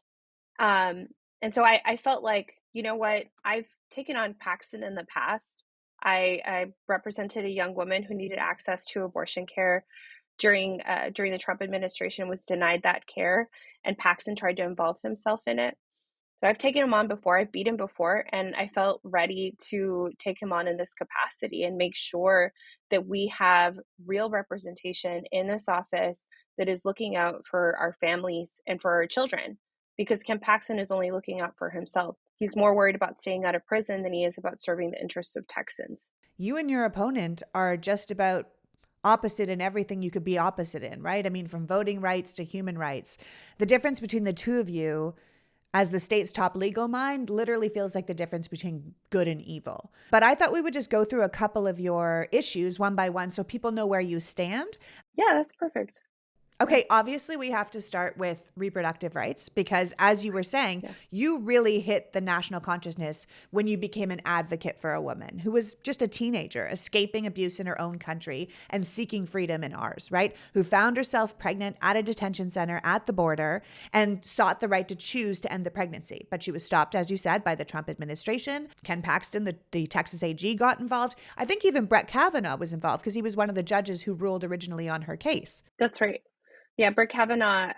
And so I felt like, you know what, I've taken on Paxton in the past. I represented a young woman who needed access to abortion care during the Trump administration, was denied that care, and Paxton tried to involve himself in it. So I've taken him on before, I've beat him before, and I felt ready to take him on in this capacity and make sure that we have real representation in this office that is looking out for our families and for our children. Because Ken Paxton is only looking out for himself. He's more worried about staying out of prison than he is about serving the interests of Texans. You and your opponent are just about opposite in everything you could be opposite in, right? I mean, from voting rights to human rights. The difference between the two of you as the state's top legal mind literally feels like the difference between good and evil. But I thought we would just go through a couple of your issues one by one so people know where you stand. Yeah, that's perfect. Okay, obviously we have to start with reproductive rights because, as you were saying, you really hit the national consciousness when you became an advocate for a woman who was just a teenager escaping abuse in her own country and seeking freedom in ours, right? Who found herself pregnant at a detention center at the border and sought the right to choose to end the pregnancy. But she was stopped, as you said, by the Trump administration. Ken Paxton, the Texas AG, got involved. I think even Brett Kavanaugh was involved because he was one of the judges who ruled originally on her case. That's right. Yeah, Brett Kavanaugh,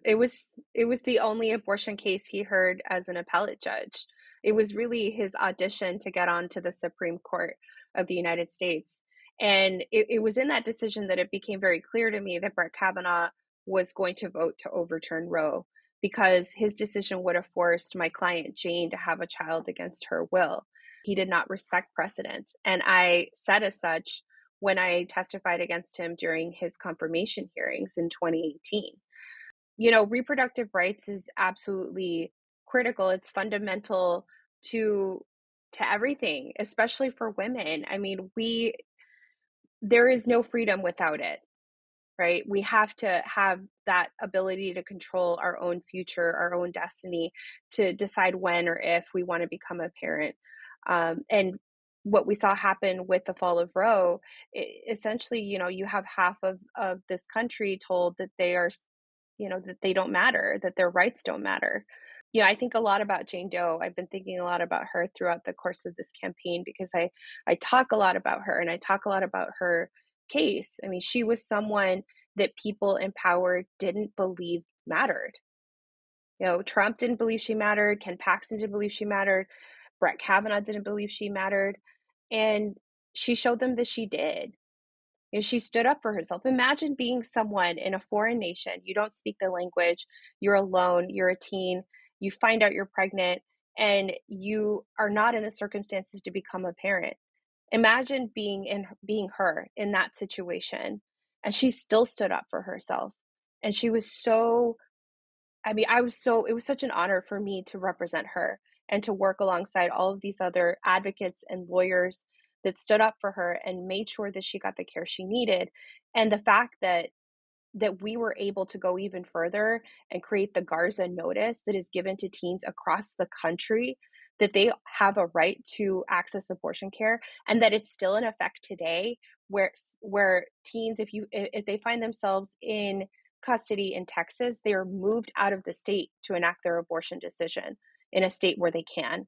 it was the only abortion case he heard as an appellate judge. It was really his audition to get on to the Supreme Court of the United States. And it was in that decision that it became very clear to me that Brett Kavanaugh was going to vote to overturn Roe because his decision would have forced my client Jane to have a child against her will. He did not respect precedent. And I said as such when I testified against him during his confirmation hearings in 2018. You know, reproductive rights is absolutely critical. It's fundamental to everything, especially for women. I mean, there is no freedom without it, right? We have to have that ability to control our own future, our own destiny, to decide when or if we want to become a parent. And what we saw happen with the fall of Roe, essentially, you know, you have half of this country told that they are, you know, that they don't matter, that their rights don't matter. You know, I think a lot about Jane Doe. I've been thinking a lot about her throughout the course of this campaign because I talk a lot about her and I talk a lot about her case. I mean, she was someone that people in power didn't believe mattered. You know, Trump didn't believe she mattered. Ken Paxton didn't believe she mattered. Brett Kavanaugh didn't believe she mattered. And she showed them that she did. You know, she stood up for herself. Imagine being someone in a foreign nation. You don't speak the language. You're alone. You're a teen. You find out you're pregnant and you are not in the circumstances to become a parent. Imagine being her in that situation. And she still stood up for herself. And she was so, I mean, it was such an honor for me to represent her and to work alongside all of these other advocates and lawyers that stood up for her and made sure that she got the care she needed. And the fact that we were able to go even further and create the Garza notice that is given to teens across the country that they have a right to access abortion care, and that it's still in effect today, where teens, if they find themselves in custody in Texas, they are moved out of the state to enact their abortion decision in a state where they can.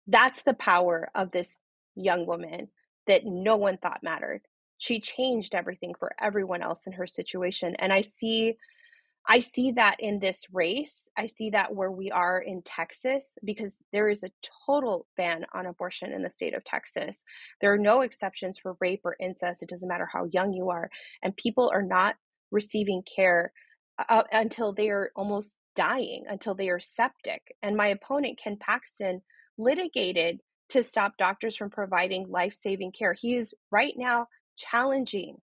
That's the power of this young woman that no one thought mattered. She changed everything for everyone else in her situation. And I see that in this race. I see that where we are in Texas, because there is a total ban on abortion in the state of Texas. There are no exceptions for rape or incest. It doesn't matter how young you are. And people are not receiving care until they are almost dying, until they are septic. And my opponent, Ken Paxton, litigated to stop doctors from providing life-saving care. He is right now challenging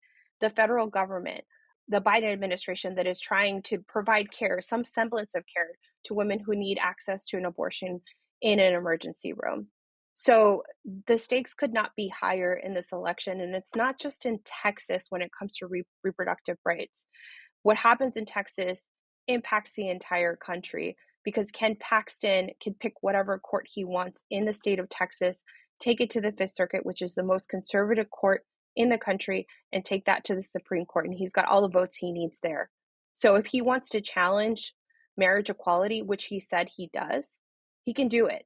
the federal government, the Biden administration, that is trying to provide care, some semblance of care, to women who need access to an abortion in an emergency room. So the stakes could not be higher in this election. And it's not just in Texas when it comes to reproductive rights. What happens in Texas impacts the entire country, because Ken Paxton can pick whatever court he wants in the state of Texas, take it to the Fifth Circuit, which is the most conservative court in the country, and take that to the Supreme Court. And he's got all the votes he needs there. So if he wants to challenge marriage equality, which he said he does, he can do it.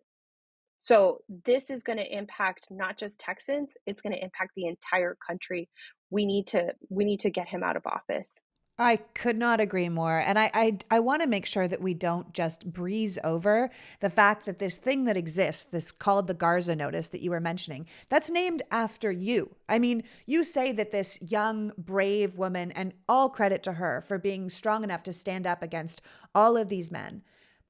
So this is going to impact not just Texans, it's going to impact the entire country. We need to get him out of office. I could not agree more. And I want to make sure that we don't just breeze over the fact that this thing that exists, this called the Garza notice that you were mentioning, that's named after you. I mean, you say that this young, brave woman, and all credit to her for being strong enough to stand up against all of these men.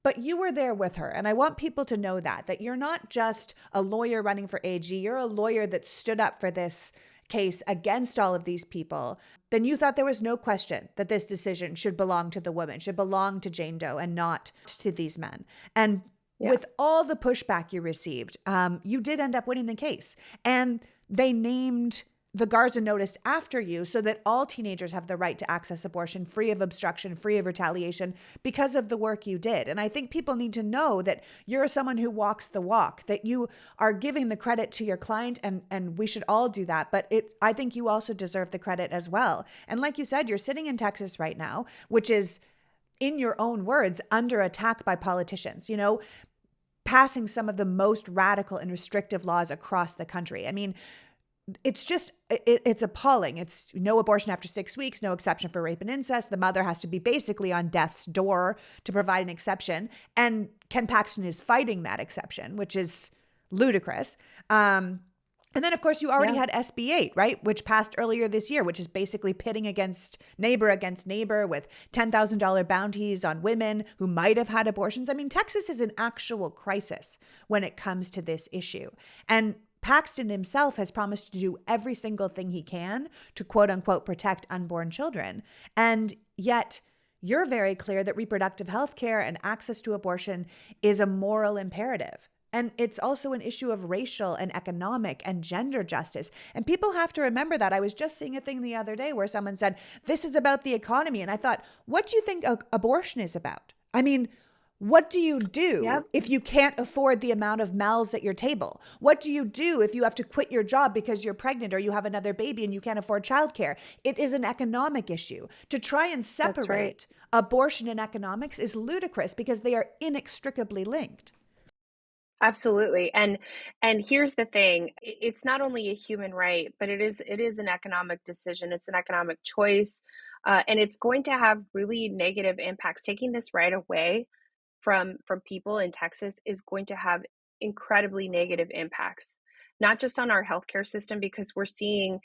But you were there with her. And I want people to know that you're not just a lawyer running for AG. You're a lawyer that stood up for this case against all of these people. Then you thought there was no question that this decision should belong to the woman, should belong to Jane Doe and not to these men. And with all the pushback you received, you did end up winning the case. And they named the Garza notice after you so that all teenagers have the right to access abortion free of obstruction, free of retaliation, because of the work you did. And I think people need to know that you're someone who walks the walk, that you are giving the credit to your client, and we should all do that. But I think you also deserve the credit as well. And like you said, you're sitting in Texas right now, which is, in your own words, under attack by politicians, passing some of the most radical and restrictive laws across the country. I mean, it's appalling. It's no abortion after 6 weeks, no exception for rape and incest. The mother has to be basically on death's door to provide an exception. And Ken Paxton is fighting that exception, which is ludicrous. And then, of course, you already had SB 8, right, which passed earlier this year, which is basically pitting against neighbor with $10,000 bounties on women who might have had abortions. I mean, Texas is an actual crisis when it comes to this issue. And Paxton himself has promised to do every single thing he can to, quote unquote, protect unborn children. And yet you're very clear that reproductive health care and access to abortion is a moral imperative. And it's also an issue of racial and economic and gender justice. And people have to remember that. I was just seeing a thing the other day where someone said, this is about the economy. And I thought, what do you think abortion is about? I mean, what do you do if you can't afford the amount of mouths at your table? What do you do if you have to quit your job because you're pregnant or you have another baby and you can't afford childcare? It is an economic issue. To try and separate abortion and economics is ludicrous because they are inextricably linked. Absolutely. And here's the thing. It's not only a human right, but it is an economic decision. It's an economic choice. And it's going to have really negative impacts. Taking this right away from people in Texas is going to have incredibly negative impacts, not just on our healthcare system, because we're seeing,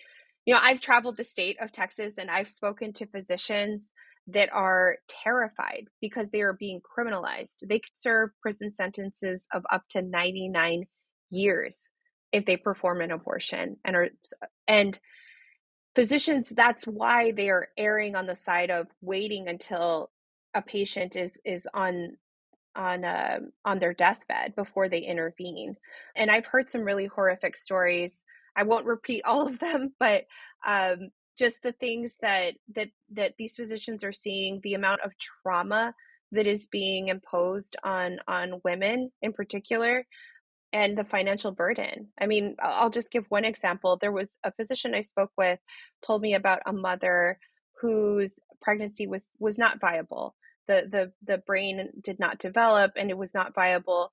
I've traveled the state of Texas and I've spoken to physicians that are terrified because they are being criminalized. They could serve prison sentences of up to 99 years if they perform an abortion. And physicians, that's why they are erring on the side of waiting until a patient is on their deathbed before they intervene. And I've heard some really horrific stories. I won't repeat all of them, but just the things that these physicians are seeing, the amount of trauma that is being imposed on women in particular. and the financial burden. I mean, I'll just give one example. There was a physician I spoke with told me about a mother whose pregnancy was not viable. The brain did not develop and it was not viable.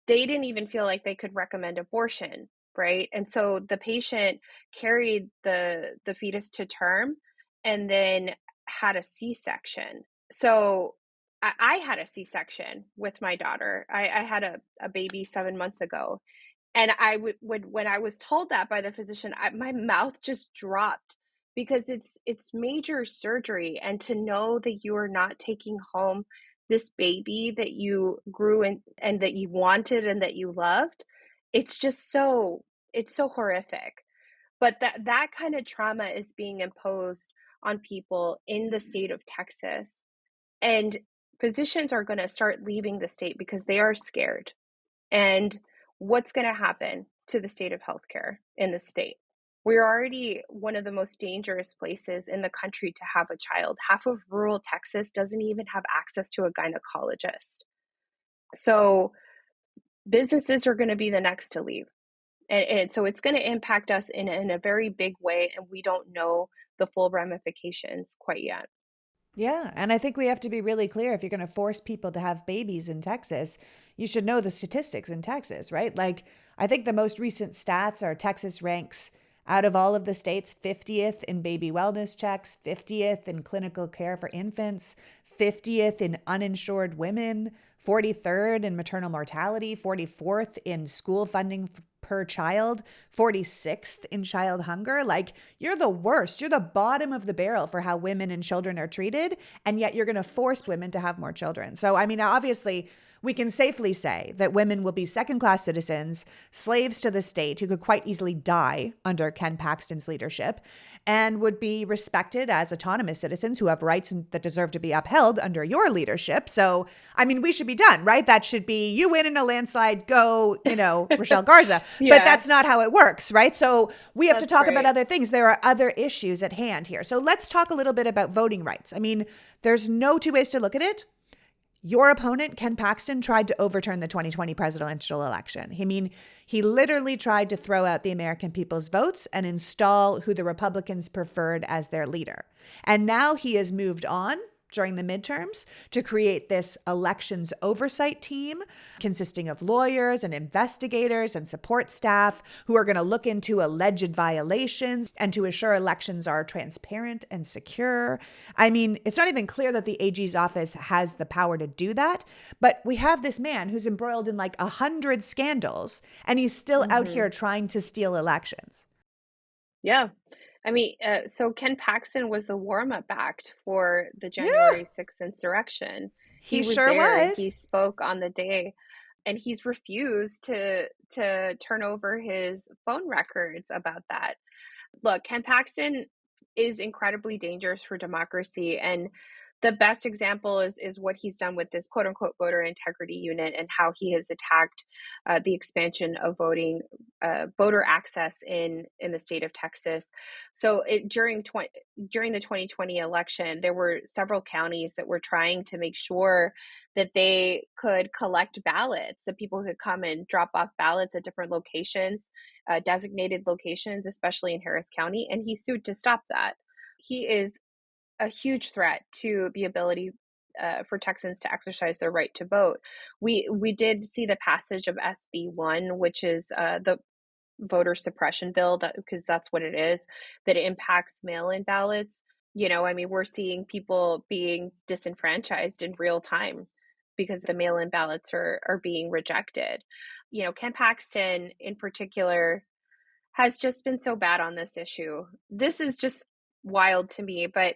They didn't even feel like they could recommend abortion, right? And so the patient carried the fetus to term and then had a C-section. So I had a C-section with my daughter. I had a baby 7 months ago. And I would when I was told that by the physician, my mouth just dropped because it's major surgery, and to know that you are not taking home this baby that you grew and that you wanted and that you loved, it's just it's so horrific. But that kind of trauma is being imposed on people in the state of Texas, and physicians are going to start leaving the state because they are scared. And what's going to happen to the state of healthcare in the state? We're already one of the most dangerous places in the country to have a child. Half of rural Texas doesn't even have access to a gynecologist. So businesses are going to be the next to leave. And so it's going to impact us in a very big way, and we don't know the full ramifications quite yet. Yeah. And I think we have to be really clear. If you're going to force people to have babies in Texas, you should know the statistics in Texas, right? Like, I think the most recent stats are Texas ranks out of all of the states 50th in baby wellness checks, 50th in clinical care for infants, 50th in uninsured women, 43rd in maternal mortality, 44th in school funding per child, 46th in child hunger. Like, you're the worst. You're the bottom of the barrel for how women and children are treated. And yet you're going to force women to have more children. So, I mean, obviously, we can safely say that women will be second-class citizens, slaves to the state who could quite easily die under Ken Paxton's leadership, and would be respected as autonomous citizens who have rights that deserve to be upheld under your leadership. So, I mean, we should be done, right? That should be, you win in a landslide, go, Rachelle Garza. Yeah. But that's not how it works, right? So we have to talk about right. other things. There are other issues at hand here. So let's talk a little bit about voting rights. I mean, there's no two ways to look at it. Your opponent, Ken Paxton, tried to overturn the 2020 presidential election. I mean, he literally tried to throw out the American people's votes and install who the Republicans preferred as their leader. And now he has moved on during the midterms to create this elections oversight team consisting of lawyers and investigators and support staff who are going to look into alleged violations and to assure elections are transparent and secure. I mean, it's not even clear that the AG's office has the power to do that, but we have this man who's embroiled in like 100 scandals, and he's still out here trying to steal elections. Yeah. I mean, so Ken Paxton was the warm-up act for the January 6th insurrection. He was sure there. was. He spoke on the day, and he's refused to turn over his phone records about that. Look, Ken Paxton is incredibly dangerous for democracy, and the best example is what he's done with this quote unquote voter integrity unit, and how he has attacked the expansion of voter access in the state of Texas. So during the 2020 election, there were several counties that were trying to make sure that they could collect ballots, that people could come and drop off ballots at different locations, designated locations, especially in Harris County, and he sued to stop that. He is a huge threat to the ability for Texans to exercise their right to vote. We did see the passage of SB 1, which is the voter suppression bill, because that's what it is, that it impacts mail-in ballots. I mean, we're seeing people being disenfranchised in real time because the mail-in ballots are being rejected. Ken Paxton in particular has just been so bad on this issue. This is just wild to me, but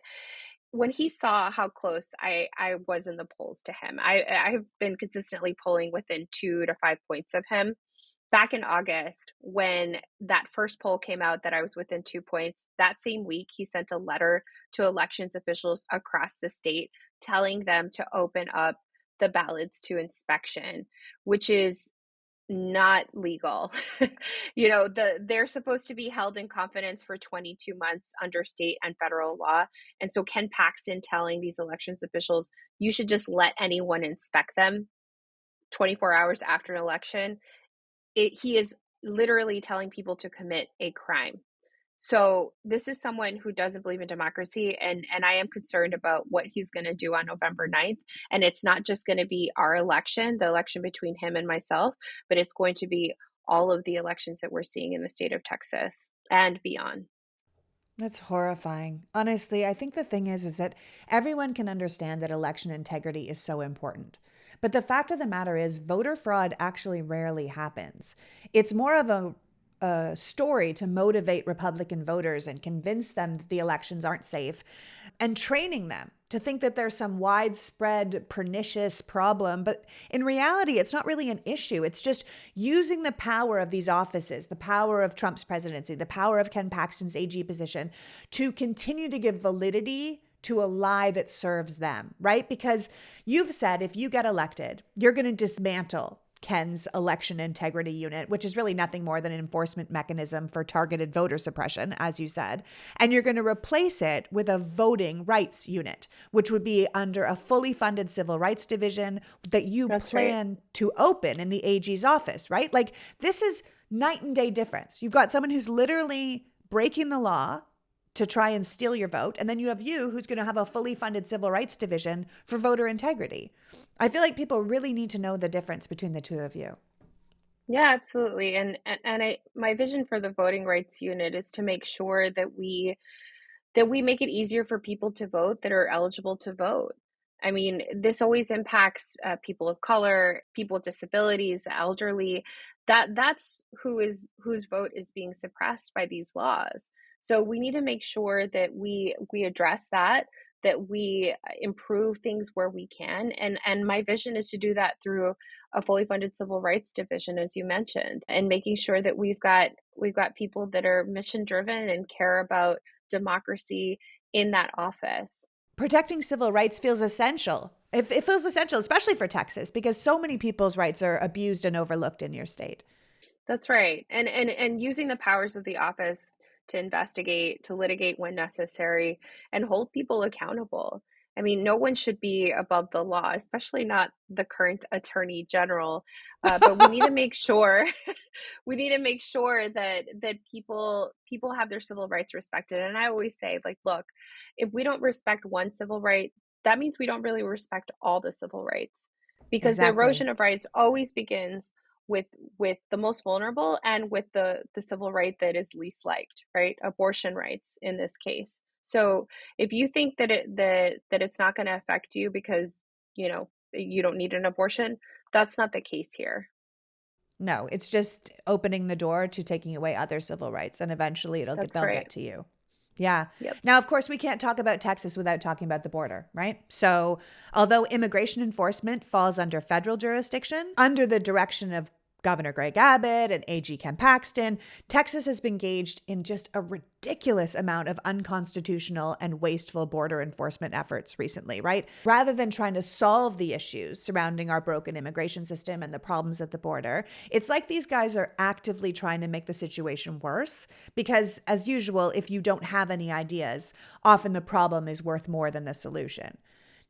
when he saw how close I was in the polls to him, I've been consistently polling within 2 to 5 points of him. Back in August, when that first poll came out that I was within 2 points, that same week, he sent a letter to elections officials across the state telling them to open up the ballots to inspection, which is not legal. They're supposed to be held in confidence for 22 months under state and federal law. And so Ken Paxton telling these elections officials, you should just let anyone inspect them 24 hours after an election, he is literally telling people to commit a crime. So this is someone who doesn't believe in democracy, and I am concerned about what he's going to do on November 9th. And it's not just going to be our election, the election between him and myself, but it's going to be all of the elections that we're seeing in the state of Texas and beyond. That's horrifying. Honestly, I think the thing is that everyone can understand that election integrity is so important. But the fact of the matter is, voter fraud actually rarely happens. It's more of a story to motivate Republican voters and convince them that the elections aren't safe, and training them to think that there's some widespread pernicious problem. But in reality, it's not really an issue. It's just using the power of these offices, the power of Trump's presidency, the power of Ken Paxton's AG position, to continue to give validity to a lie that serves them, right? Because you've said if you get elected, you're going to dismantle Ken's election integrity unit, which is really nothing more than an enforcement mechanism for targeted voter suppression, as you said. And you're going to replace it with a voting rights unit, which would be under a fully funded civil rights division that you plan to open in the AG's office, right? Like, this is night and day difference. You've got someone who's literally breaking the law to try and steal your vote. And then you have you who's going to have a fully funded civil rights division for voter integrity. I feel like people really need to know the difference between the two of you. Yeah, absolutely. My vision for the voting rights unit is to make sure that we make it easier for people to vote that are eligible to vote. I mean, this always impacts people of color, people with disabilities, the elderly. That's whose vote is being suppressed by these laws. So we need to make sure that we address that we improve things where we can. And my vision is to do that through a fully funded civil rights division, as you mentioned, and making sure that we've got people that are mission driven and care about democracy in that office. Protecting civil rights feels essential. It feels essential, especially for Texas, because so many people's rights are abused and overlooked in your state. That's right. And using the powers of the office to investigate, to litigate when necessary, and hold people accountable. I mean, no one should be above the law, especially not the current attorney general. But we need to make sure we need to make sure that people have their civil rights respected. And I always say, like, look, if we don't respect one civil right, that means we don't really respect all the civil rights, because the Exactly. erosion of rights always begins with the most vulnerable and with the civil right that is least liked, right? Abortion rights in this case. So if you think that it's not going to affect you because you don't need an abortion, that's not the case here. No, it's just opening the door to taking away other civil rights, and eventually That's they'll right. get to you. Yeah. Yep. Now, of course, we can't talk about Texas without talking about the border, right? So, although immigration enforcement falls under federal jurisdiction, under the direction of Governor Greg Abbott and AG Ken Paxton, Texas has been engaged in just a ridiculous amount of unconstitutional and wasteful border enforcement efforts recently, right? Rather than trying to solve the issues surrounding our broken immigration system and the problems at the border, it's like these guys are actively trying to make the situation worse because, as usual, if you don't have any ideas, often the problem is worth more than the solution.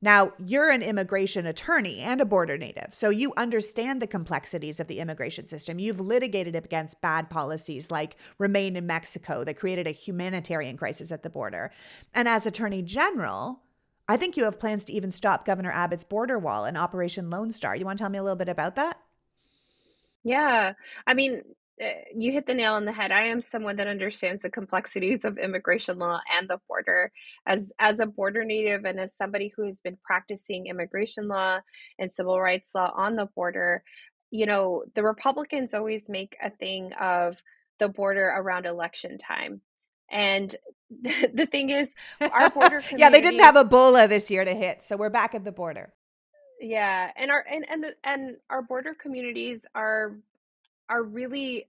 Now, you're an immigration attorney and a border native, so you understand the complexities of the immigration system. You've litigated against bad policies like Remain in Mexico that created a humanitarian crisis at the border. And as Attorney General, I think you have plans to even stop Governor Abbott's border wall and Operation Lone Star. You want to tell me a little bit about that? Yeah. I mean, you hit the nail on the head. I am someone that understands the complexities of immigration law and the border. As a border native and as somebody who has been practicing immigration law and civil rights law on the border, the Republicans always make a thing of the border around election time. And the thing is, our border Yeah, they didn't communities, have Ebola this year to hit, so we're back at the border. yeah, and our border communities are really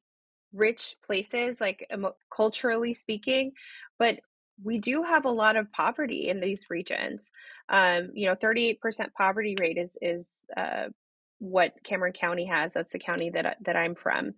rich places, like culturally speaking, but we do have a lot of poverty in these regions. 38% poverty rate is what Cameron County has. That's the county that I'm from.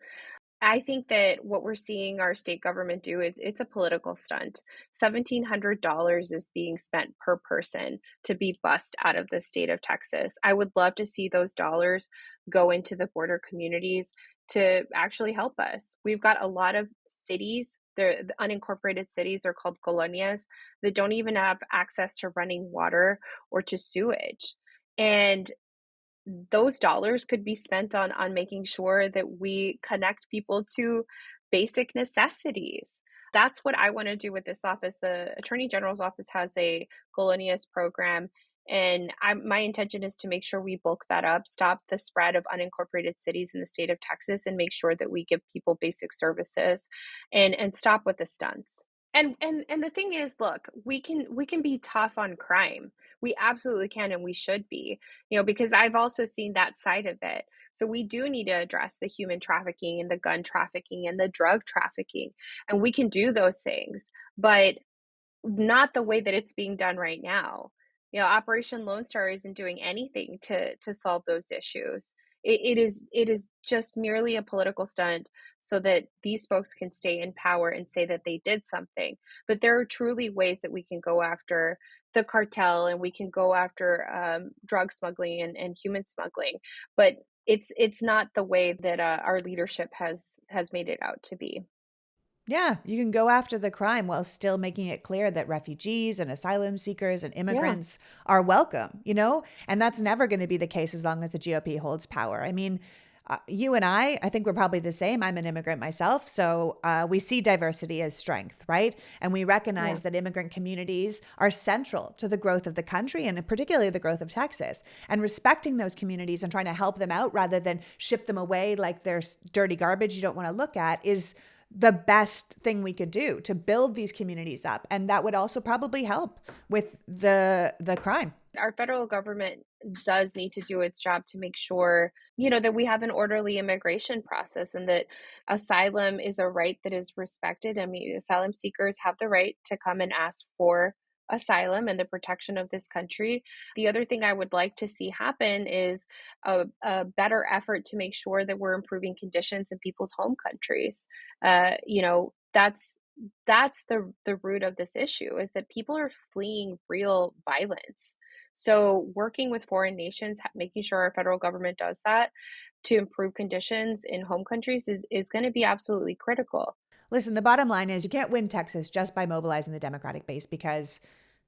I think that what we're seeing our state government do is it's a political stunt. $1,700 is being spent per person to be bussed out of the state of Texas. I would love to see those dollars go into the border communities to actually help us. We've got a lot of cities, the unincorporated cities are called colonias, that don't even have access to running water or to sewage. And those dollars could be spent on making sure that we connect people to basic necessities. That's what I want to do with this office. The Attorney General's office has a Colonias program, and my intention is to make sure we bulk that up, stop the spread of unincorporated cities in the state of Texas, and make sure that we give people basic services, and stop with the stunts. And the thing is, look, we can be tough on crime. We absolutely can, and we should be, because I've also seen that side of it. So we do need to address the human trafficking and the gun trafficking and the drug trafficking, and we can do those things, but not the way that it's being done right now. Operation Lone Star isn't doing anything to solve those issues. It is just merely a political stunt so that these folks can stay in power and say that they did something. But there are truly ways that we can go after the cartel, and we can go after drug smuggling and human smuggling. But it's not the way that our leadership has made it out to be. Yeah, you can go after the crime while still making it clear that refugees and asylum seekers and Yeah. immigrants are welcome, And that's never going to be the case as long as the GOP holds power. I mean, you and I think we're probably the same. I'm an immigrant myself. So we see diversity as strength, right? And we recognize that immigrant communities are central to the growth of the country, and particularly the growth of Texas. And respecting those communities and trying to help them out rather than ship them away like they're dirty garbage you don't want to look at is the best thing we could do to build these communities up. And that would also probably help with the crime. Our federal government does need to do its job to make sure, that we have an orderly immigration process, and that asylum is a right that is respected. I mean, asylum seekers have the right to come and ask for asylum and the protection of this country. The other thing I would like to see happen is a better effort to make sure that we're improving conditions in people's home countries. That's the root of this issue, is that people are fleeing real violence. So working with foreign nations, making sure our federal government does that to improve conditions in home countries is going to be absolutely critical. Listen, the bottom line is you can't win Texas just by mobilizing the Democratic base, because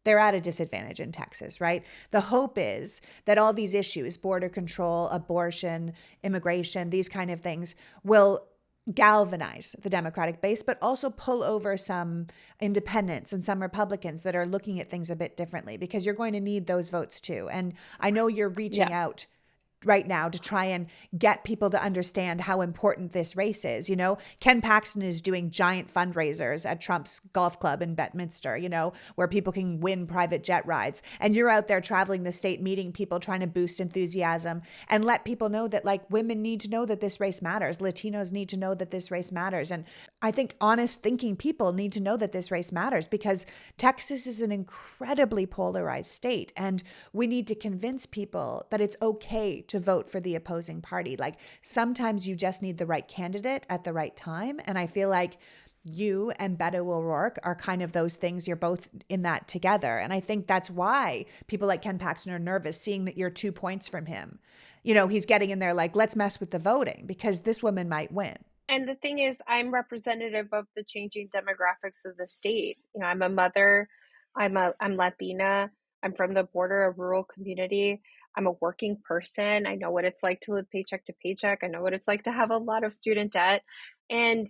they're at a disadvantage in Texas, right? The hope is that all these issues, border control, abortion, immigration, these kind of things, will galvanize the Democratic base, but also pull over some independents and some Republicans that are looking at things a bit differently, because you're going to need those votes too. And I know you're reaching out right now to try and get people to understand how important this race is. Ken Paxton is doing giant fundraisers at Trump's golf club in Bedminster, where people can win private jet rides. And you're out there traveling the state, meeting people, trying to boost enthusiasm and let people know that, like, women need to know that this race matters. Latinos need to know that this race matters. And I think honest thinking people need to know that this race matters, because Texas is an incredibly polarized state. And we need to convince people that it's okay to vote for the opposing party. Like, sometimes you just need the right candidate at the right time. And I feel like you and Beto O'Rourke are kind of those things. You're both in that together. And I think that's why people like Ken Paxton are nervous, seeing that you're 2 points from him. He's getting in there like, let's mess with the voting because this woman might win. And the thing is, I'm representative of the changing demographics of the state. I'm a mother, I'm Latina, I'm from the border, a rural community. I'm a working person. I know what it's like to live paycheck to paycheck. I know what it's like to have a lot of student debt. And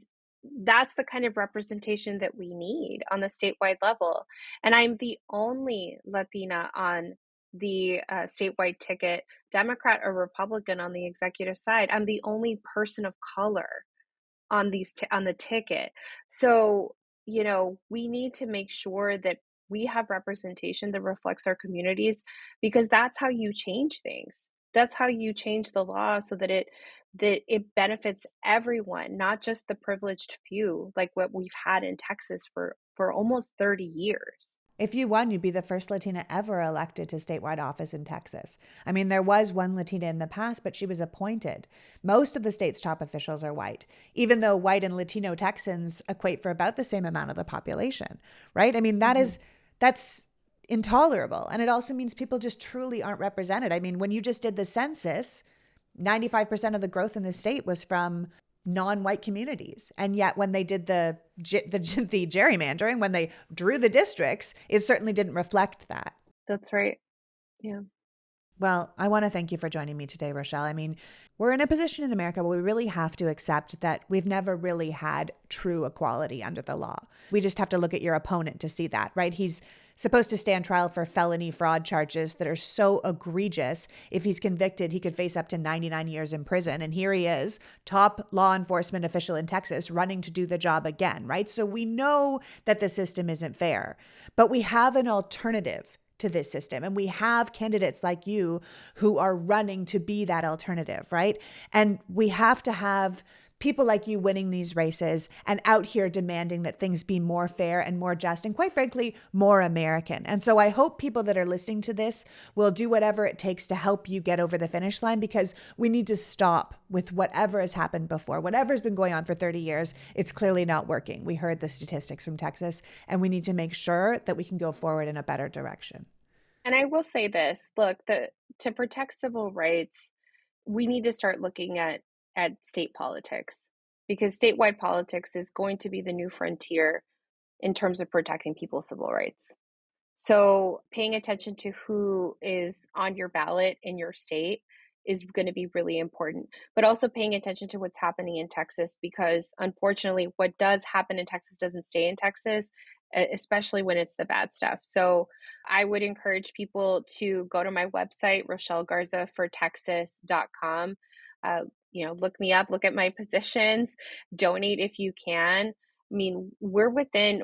that's the kind of representation that we need on the statewide level. And I'm the only Latina on the statewide ticket, Democrat or Republican on the executive side. I'm the only person of color on the ticket. So, we need to make sure that we have representation that reflects our communities, because that's how you change things. That's how you change the law so that it benefits everyone, not just the privileged few, like what we've had in Texas for almost 30 years. If you won, you'd be the first Latina ever elected to statewide office in Texas. I mean, there was one Latina in the past, but she was appointed. Most of the state's top officials are white, even though white and Latino Texans equate for about the same amount of the population, right? I mean, that's intolerable. And it also means people just truly aren't represented. I mean, when you just did the census, 95% of the growth in the state was from non-white communities. And yet when they did the gerrymandering, when they drew the districts, it certainly didn't reflect that. That's right. Yeah. Well, I want to thank you for joining me today, Rochelle. I mean, we're in a position in America where we really have to accept that we've never really had true equality under the law. We just have to look at your opponent to see that, right? He's supposed to stand trial for felony fraud charges that are so egregious. If he's convicted, he could face up to 99 years in prison. And here he is, top law enforcement official in Texas, running to do the job again, right? So we know that the system isn't fair, but we have an alternative to this system. And we have candidates like you who are running to be that alternative, right? And we have to have people like you winning these races and out here demanding that things be more fair and more just and, quite frankly, more American. And so I hope people that are listening to this will do whatever it takes to help you get over the finish line, because we need to stop with whatever has happened before. Whatever's been going on for 30 years, it's clearly not working. We heard the statistics from Texas, and we need to make sure that we can go forward in a better direction. And I will say this, look, to protect civil rights, we need to start looking at state politics, because statewide politics is going to be the new frontier in terms of protecting people's civil rights. So paying attention to who is on your ballot in your state is going to be really important, but also paying attention to what's happening in Texas, because unfortunately what does happen in Texas doesn't stay in Texas, especially when it's the bad stuff. So I would encourage people to go to my website, RochelleGarzaForTexas.com. Look me up, look at my positions, donate if you can. I mean, we're within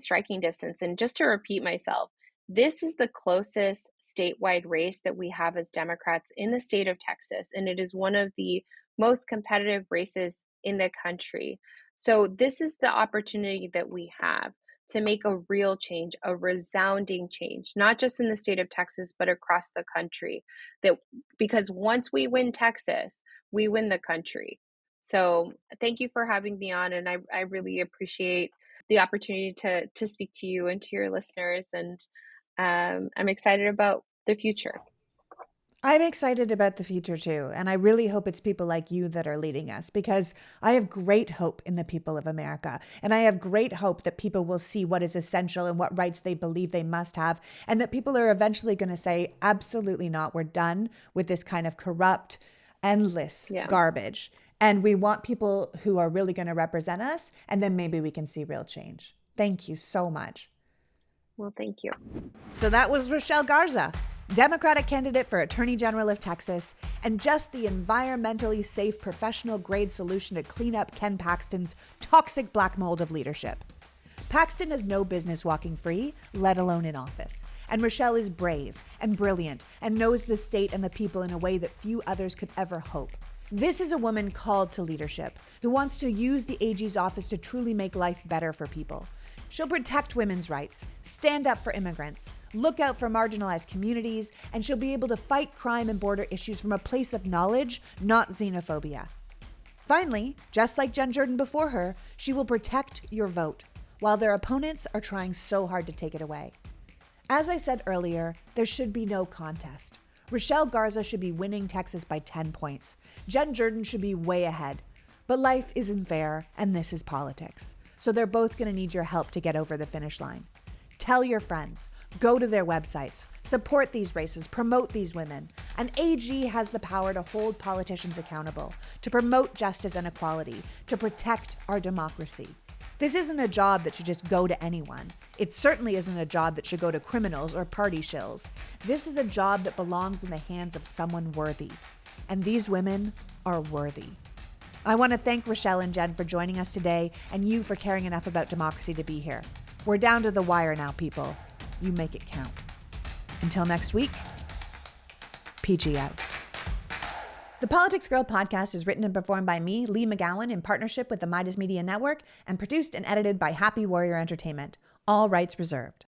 striking distance. And just to repeat myself, this is the closest statewide race that we have as Democrats in the state of Texas. And it is one of the most competitive races in the country. So this is the opportunity that we have to make a real change, a resounding change, not just in the state of Texas, but across the country. Because once we win Texas, we win the country. So thank you for having me on. And I really appreciate the opportunity to speak to you and to your listeners. And I'm excited about the future. I'm excited about the future too. And I really hope it's people like you that are leading us, because I have great hope in the people of America. And I have great hope that people will see what is essential and what rights they believe they must have. And that people are eventually going to say, absolutely not. We're done with this kind of corrupt, endless garbage. And we want people who are really going to represent us. And then maybe we can see real change. Thank you so much. Well, thank you. So that was Rachelle Garza, Democratic candidate for Attorney General of Texas, and just the environmentally safe professional grade solution to clean up Ken Paxton's toxic black mold of leadership. Paxton has no business walking free, let alone in office. And Rachelle is brave and brilliant and knows the state and the people in a way that few others could ever hope. This is a woman called to leadership who wants to use the AG's office to truly make life better for people. She'll protect women's rights, stand up for immigrants, look out for marginalized communities, and she'll be able to fight crime and border issues from a place of knowledge, not xenophobia. Finally, just like Jen Jordan before her, she will protect your vote, while their opponents are trying so hard to take it away. As I said earlier, there should be no contest. Rachelle Garza should be winning Texas by 10 points. Jen Jordan should be way ahead. But life isn't fair, and this is politics. So they're both going to need your help to get over the finish line. Tell your friends, go to their websites, support these races, promote these women. An AG has the power to hold politicians accountable, to promote justice and equality, to protect our democracy. This isn't a job that should just go to anyone. It certainly isn't a job that should go to criminals or party shills. This is a job that belongs in the hands of someone worthy. And these women are worthy. I want to thank Rachelle and Jen for joining us today, and you for caring enough about democracy to be here. We're down to the wire now, people. You make it count. Until next week, PG out. The PoliticsGirl Podcast is written and performed by me, Lee McGowan, in partnership with the Meidas Media Network, and produced and edited by Happy Warrior Entertainment. All rights reserved.